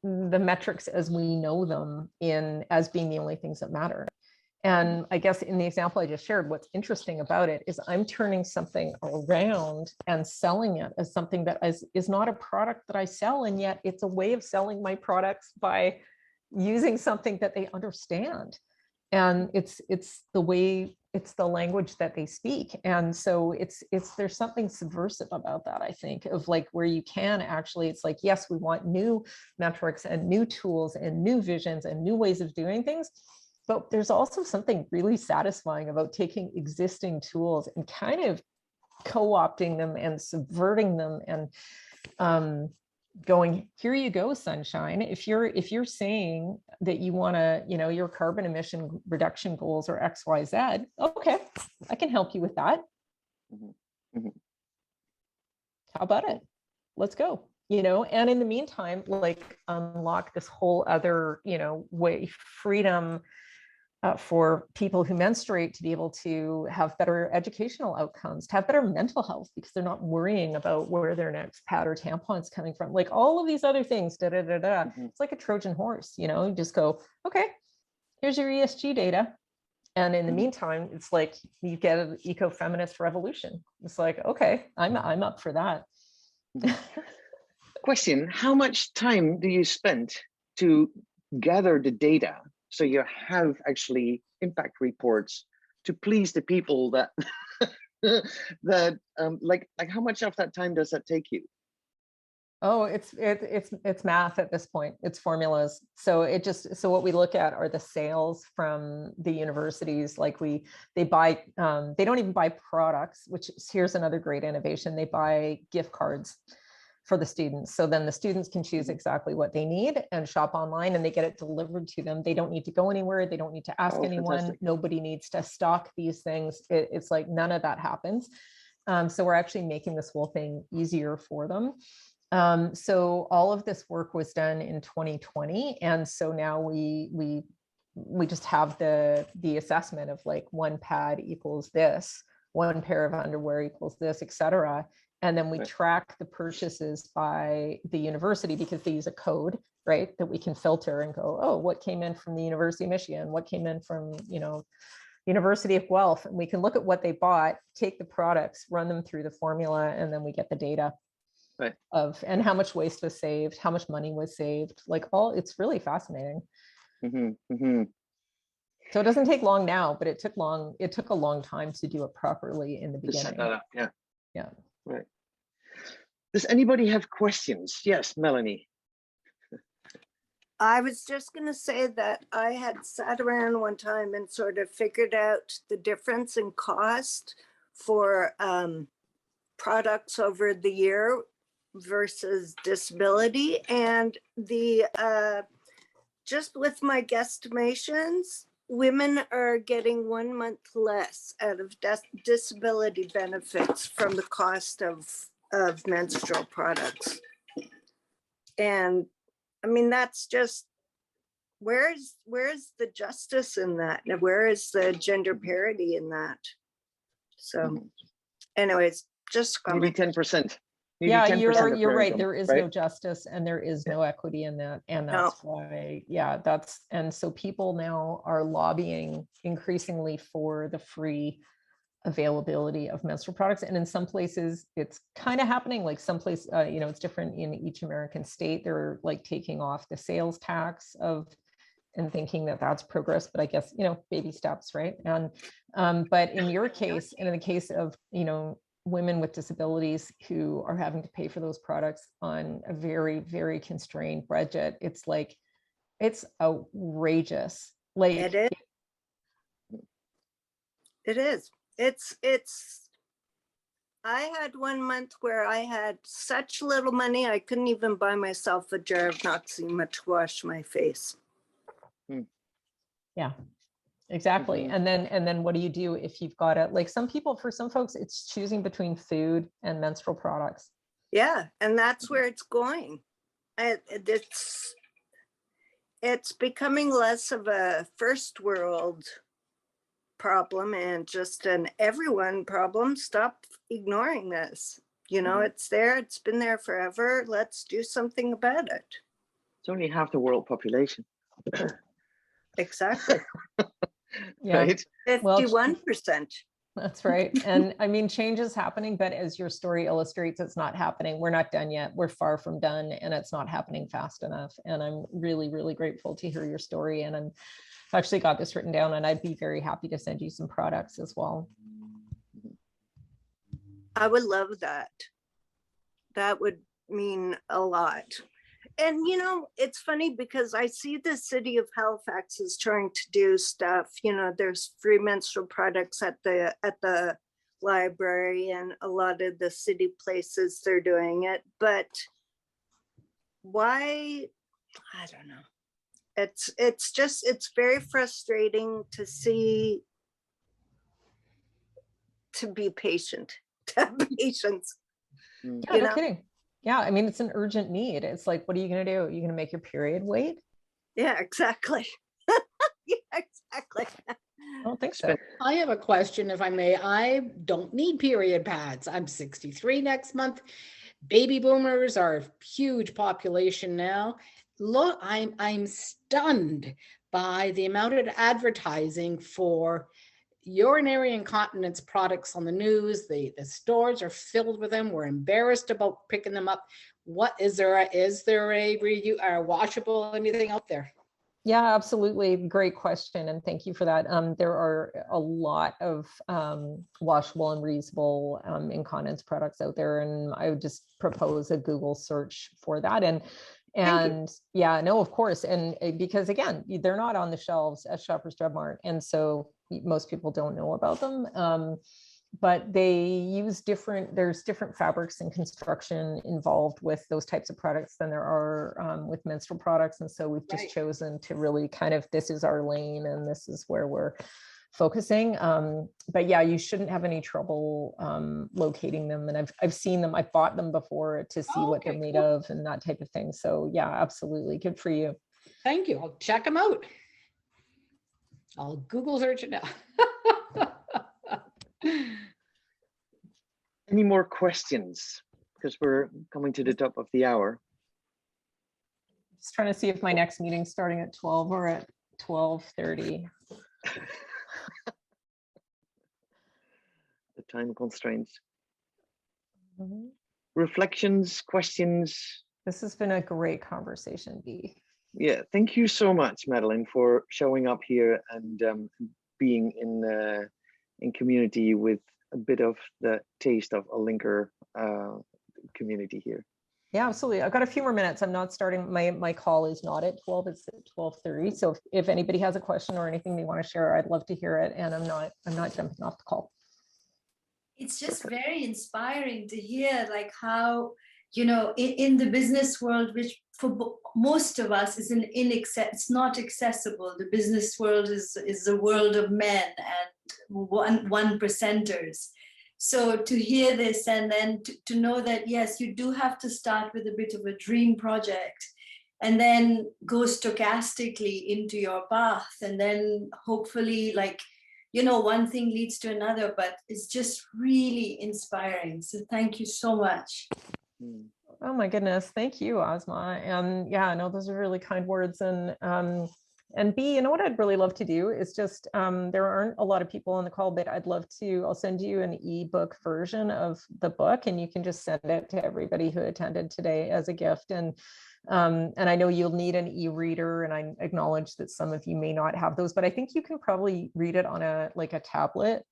the metrics as we know them as being the only things that matter. And I guess in the example I just shared, what's interesting about it is I'm turning something around and selling it as something that is not a product that I sell. And yet it's a way of selling my products by using something that they understand. And it's the way, it's the language that they speak. And so there's something subversive about that, I think, of like where you can actually, it's like, yes, we want new metrics and new tools and new visions and new ways of doing things. But there's also something really satisfying about taking existing tools and kind of co-opting them and subverting them and going, here you go, sunshine. If you're saying that you want to, your carbon emission reduction goals are X, Y, Z, okay, I can help you with that. How about it? Let's go. And in the meantime, like unlock this whole other, way, freedom for people who menstruate to be able to have better educational outcomes, to have better mental health, because they're not worrying about where their next pad or tampon is coming from. Like all of these other things, It's like a Trojan horse, you just go, okay, here's your ESG data. And in the meantime, it's like you get an eco-feminist revolution. It's like, okay, I'm up for that. Question, how much time do you spend to gather the data so you have actually impact reports to please the people that that like how much of that time does that take you? Oh, it's math at this point. It's formulas. So so what we look at are the sales from the universities. Like they buy, they don't even buy products, which here's another great innovation. They buy gift cards for the students. So then the students can choose exactly what they need and shop online, and they get it delivered to them. They don't need to go anywhere. They don't need to ask anyone. Fantastic. Nobody needs to stock these things. It's like none of that happens. So we're actually making this whole thing easier for them. So all of this work was done in 2020. And so now we just have the assessment of like one pad equals this, one pair of underwear equals this, et cetera. And then we track the purchases by the university because they use a code, right, that we can filter and go, oh, what came in from the University of Michigan? What came in from, University of Guelph? And we can look at what they bought, take the products, run them through the formula, and then we get the data and how much waste was saved, how much money was saved, like it's really fascinating. So it doesn't take long now, but it took a long time to do it properly in the beginning. Set that up, yeah. Yeah. Right. Does anybody have questions? Yes, Melanie. I was just going to say that I had sat around one time and sort of figured out the difference in cost for products over the year versus disability. And just with my guesstimations, women are getting 1 month less out of disability benefits from the cost of menstrual products. And I mean, that's just, where's the justice in that? And where is the gender parity in that? So anyways, just maybe 10%. Yeah, you're right. There is no justice and there is no equity in that. And that's why, and so people now are lobbying increasingly for the free availability of menstrual products. And in some places it's kind of happening, like some place, it's different in each American state. They're like taking off the sales tax and thinking that that's progress, but I guess, baby steps, right? And, but in your case, and in the case of, women with disabilities who are having to pay for those products on a very, very constrained budget, it's like, it's outrageous. Like it is. It's I had 1 month where I had such little money, I couldn't even buy myself a jar of Noxzema to wash my face. Yeah. Exactly. And then what do you do if you've got it? Like for some folks, it's choosing between food and menstrual products. Yeah. And that's where it's going. It's becoming less of a first world problem and just an everyone problem. Stop ignoring this. It's there. It's been there forever. Let's do something about it. It's only half the world population. Exactly. Yeah. right? Well, 51%. that's right. And I mean, change is happening, but as your story illustrates, it's not happening. We're not done yet. We're far from done, and it's not happening fast enough. And I'm really, really grateful to hear your story. And I've actually got this written down, and I'd be very happy to send you some products as well. I would love that. That would mean a lot. And you know, it's funny because I see the city of Halifax is trying to do stuff. You know, there's free menstrual products at the library, and a lot of the city places they're doing it. But why? I don't know. It's very frustrating to see, to be patient, to have patience. Yeah, You no know? kidding. Yeah, I mean, it's an urgent need. It's like, what are you going to do? Are you going to make your period wait? Yeah, exactly. Yeah, exactly. I don't think so. I have a question, if I may. I don't need period pads. I'm 63 next month. Baby boomers are a huge population now. Look, I'm stunned by the amount of advertising for urinary incontinence products on the news. The stores are filled with them. We're embarrassed about picking them up. What is there a washable anything out there? Yeah, absolutely. Great question. And thank you for that. There are a lot of washable and reusable incontinence products out there. And I would just propose a Google search for that. And yeah, no, of course. And because again, they're not on the shelves at Shoppers Drug Mart. And so most people don't know about them. But they use there's different fabrics and construction involved with those types of products than there are with menstrual products. And so we've just chosen to really kind of, this is our lane and this is where we're focusing. But yeah, you shouldn't have any trouble locating them. And I've seen them, I've bought them before to see what they're made of and that type of thing. So yeah, absolutely. Good for you. Thank you. I'll check them out. I'll Google search it now. Any more questions? Because we're coming to the top of the hour. Just trying to see if my next meeting's starting at 12 or at 12:30. The time constraints. Mm-hmm. Reflections, questions? This has been a great conversation, Bea. Yeah, thank you so much, Madeleine, for showing up here and being in community with a bit of the taste of a linker community here. Yeah, absolutely. I've got a few more minutes. I'm not starting, my call is not at 12, it's at 12:30. So if anybody has a question or anything they want to share, I'd love to hear it. And I'm not jumping off the call. It's just very inspiring to hear like how, you know, in the business world, which for most of us is it's not accessible. The business world is the world of men and one percenters. So to hear this and then to know that, yes, you do have to start with a bit of a dream project and then go stochastically into your path. And then hopefully, like, you know, one thing leads to another, but it's just really inspiring. So thank you so much. Oh my goodness. Thank you, Ozma. And yeah, no, those are really kind words. And B, you know what I'd really love to do is just, there aren't a lot of people on the call, but I'll send you an ebook version of the book and you can just send it to everybody who attended today as a gift. And I know you'll need an e-reader and I acknowledge that some of you may not have those, but I think you can probably read it on a tablet.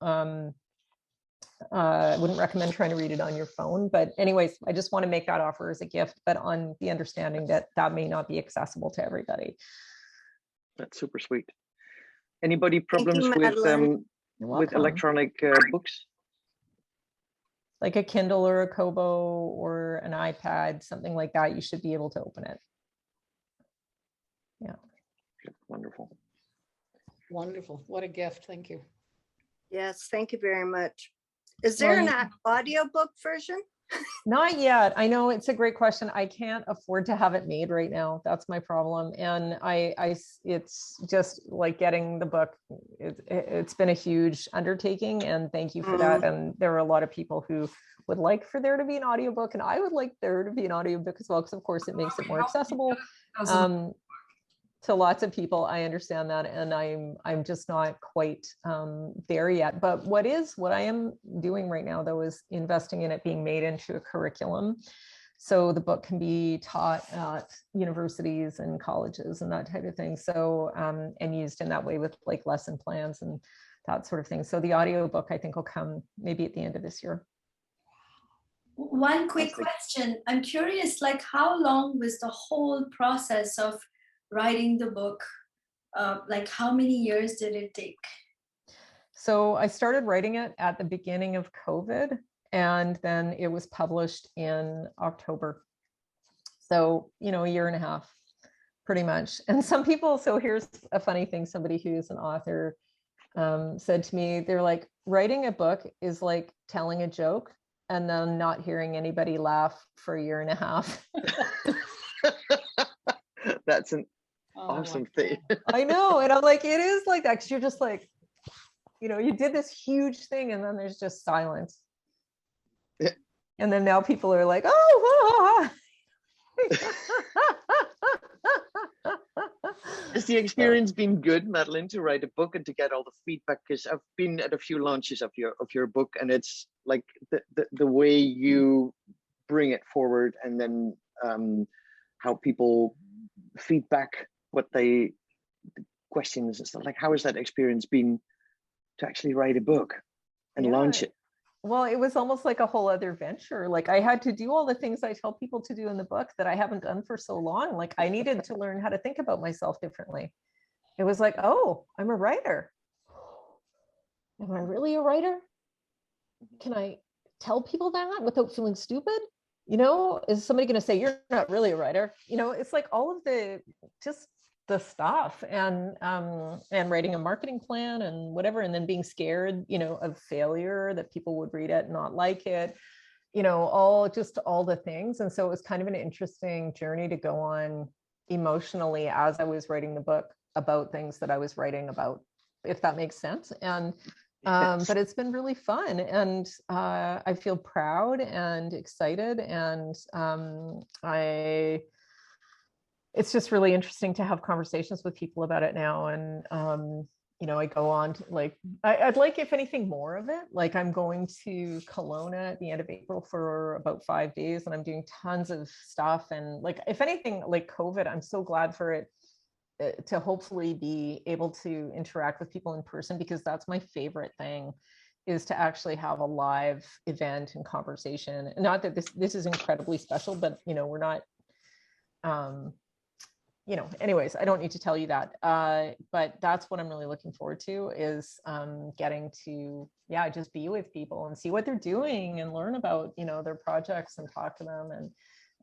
I wouldn't recommend trying to read it on your phone, but anyways, I just want to make that offer as a gift, but on the understanding that that may not be accessible to everybody. That's super sweet. Anybody problems with electronic books? Like a Kindle or a Kobo or an iPad, something like that, you should be able to open it. Yeah. Wonderful. Wonderful. What a gift. Thank you. Yes, thank you very much. Is there an audiobook version? Not yet. I know it's a great question. I can't afford to have it made right now. That's my problem. And it's just like getting the book. It's been a huge undertaking and thank you for that. And there are a lot of people who would like for there to be an audiobook and I would like there to be an audiobook as well, because of course it makes it more accessible. to lots of people. I understand that, and I'm just not quite there yet. But what I am doing right now, though, is investing in it being made into a curriculum. So the book can be taught at universities and colleges and that type of thing. So and used in that way with like lesson plans and that sort of thing. So the audiobook, I think, will come maybe at the end of this year. One quick question. I'm curious, like, how long was the whole process of writing the book? Like, how many years did it take? So I started writing it at the beginning of COVID, and then it was published in October. So, a year and a half, pretty much. And some people, so here's a funny thing, somebody who's an author said to me, they're like, writing a book is like telling a joke and then not hearing anybody laugh for a year and a half. That's an awesome thing. I know. And I'm like, it is like that, because you're just like, you did this huge thing and then there's just silence. Yeah. And then now people are like, oh, Has the experience been good, Madeleine, to write a book and to get all the feedback? Because I've been at a few launches of your book, and it's like the way you bring it forward, and then how people feedback what they questions and stuff. Like, how has that experience been to actually write a book and launch it? Well, it was almost like a whole other venture. Like, I had to do all the things I tell people to do in the book that I haven't done for so long. Like, I needed to learn how to think about myself differently. It was like, oh, I'm a writer. Am I really a writer? Can I tell people that without feeling stupid? Is somebody going to say, you're not really a writer? It's like all of the stuff, and writing a marketing plan and whatever, and then being scared, of failure, that people would read it and not like it, all the things. And so it was kind of an interesting journey to go on emotionally as I was writing the book about things that I was writing about, if that makes sense. And but it's been really fun, and I feel proud and excited, and it's just really interesting to have conversations with people about it now. And, I go on to, like, I'd like, if anything, more of it. Like, I'm going to Kelowna at the end of April for about 5 days, and I'm doing tons of stuff. And like, if anything, like COVID, I'm so glad for it to hopefully be able to interact with people in person, because that's my favorite thing, is to actually have a live event and conversation. Not that this is incredibly special, but, we're not, anyways, I don't need to tell you that. But that's what I'm really looking forward to, is getting to, just be with people and see what they're doing and learn about, their projects and talk to them.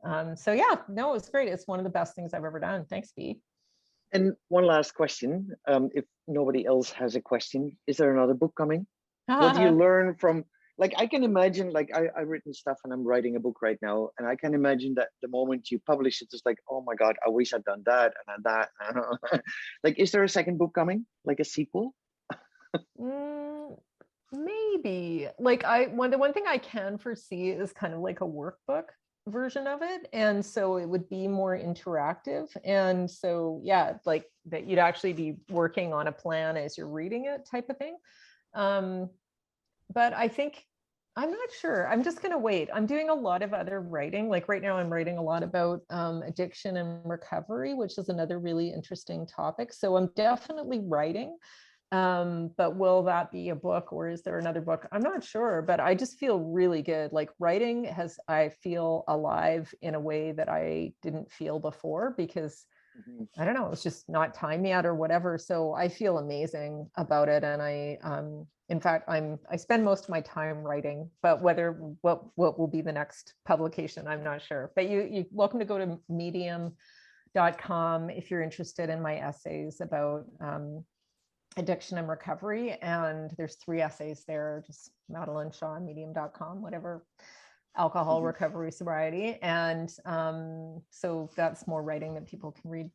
And so, it's great. It's one of the best things I've ever done. Thanks, B. And one last question. If nobody else has a question, is there another book coming? What do you learn from, like, I can imagine, like, I've written stuff and I'm writing a book right now, and I can imagine that the moment you publish it, it's like, oh my God, I wish I'd done that and that. Like, is there a second book coming, like a sequel? Maybe. Like, the one thing I can foresee is kind of like a workbook version of it, and so it would be more interactive, and so like that you'd actually be working on a plan as you're reading it, type of thing. But I think, I'm not sure. I'm just going to wait. I'm doing a lot of other writing. Like right now I'm writing a lot about addiction and recovery, which is another really interesting topic. So I'm definitely writing. But will that be a book, or is there another book? I'm not sure, but I just feel really good. Like, writing I feel alive in a way that I didn't feel before, because I don't know, it's just not time yet or whatever. So I feel amazing about it. And in fact, I spend most of my time writing, but what will be the next publication, I'm not sure. But you're welcome to go to medium.com if you're interested in my essays about addiction and recovery. And there's 3 essays there, just Madeleine Shaw, medium.com, whatever, alcohol, recovery, sobriety. And so that's more writing that people can read.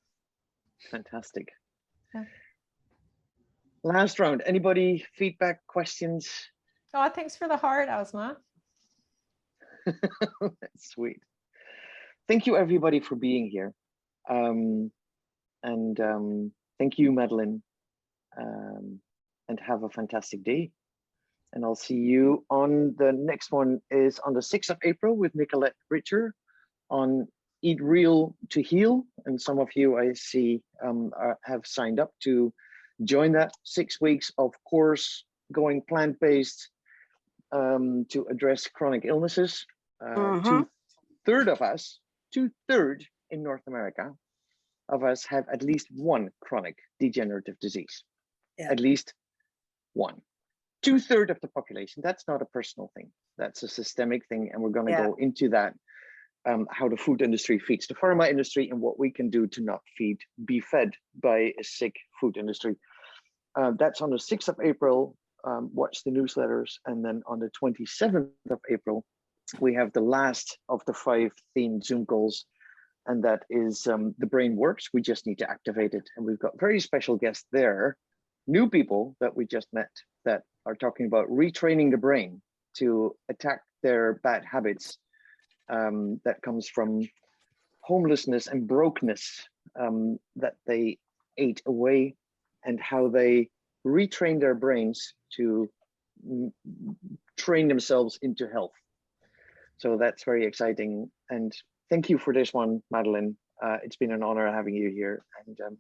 Fantastic. Yeah. Last round, anybody, feedback, questions? Oh, thanks for the heart, Asma. Sweet. Thank you everybody for being here. And thank you, Madeleine. And have a fantastic day. And I'll see you on the next one is on the 6th of April with Nicolette Richer on Eat Real to Heal. And some of you I see have signed up to join that 6 weeks of course going plant-based to address chronic illnesses. Two-thirds of us, two-thirds in North America of us have at least one chronic degenerative disease. Yeah. At least one. Two-thirds of the population. That's not a personal thing. That's a systemic thing. And we're going to go into that, how the food industry feeds the pharma industry and what we can do to not be fed by a sick food industry. That's on the 6th of April. Watch the newsletters. And then on the 27th of April, we have the last of the 5 themed Zoom calls. And that is The Brain Works. We just need to activate it. And we've got very special guests there, new people that we just met that are talking about retraining the brain to attack their bad habits that comes from homelessness and brokenness that they ate away, and how they retrain their brains to train themselves into health. So that's very exciting. And thank you for this one, Madeleine. It's been an honor having you here. And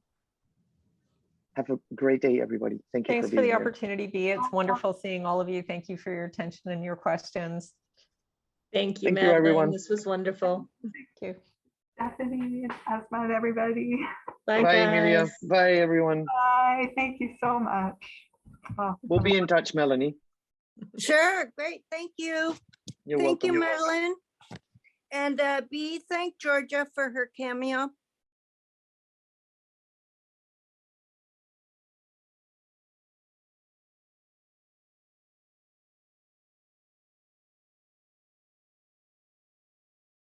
have a great day, everybody. Thank you. Thanks for the opportunity, Bea. It's wonderful seeing all of you. Thank you for your attention and your questions. Thank you, Thank you, Madeleine. everyone. This was wonderful. Thank you. Stephanie, Asma, everybody. Bye, Bye, guys. Amelia. Bye, everyone. Bye. Thank you so much. Oh, We'll be in touch, Melanie. Sure, great, thank you. You're Thank welcome. you, Madeleine. And B, thank Georgia for her cameo.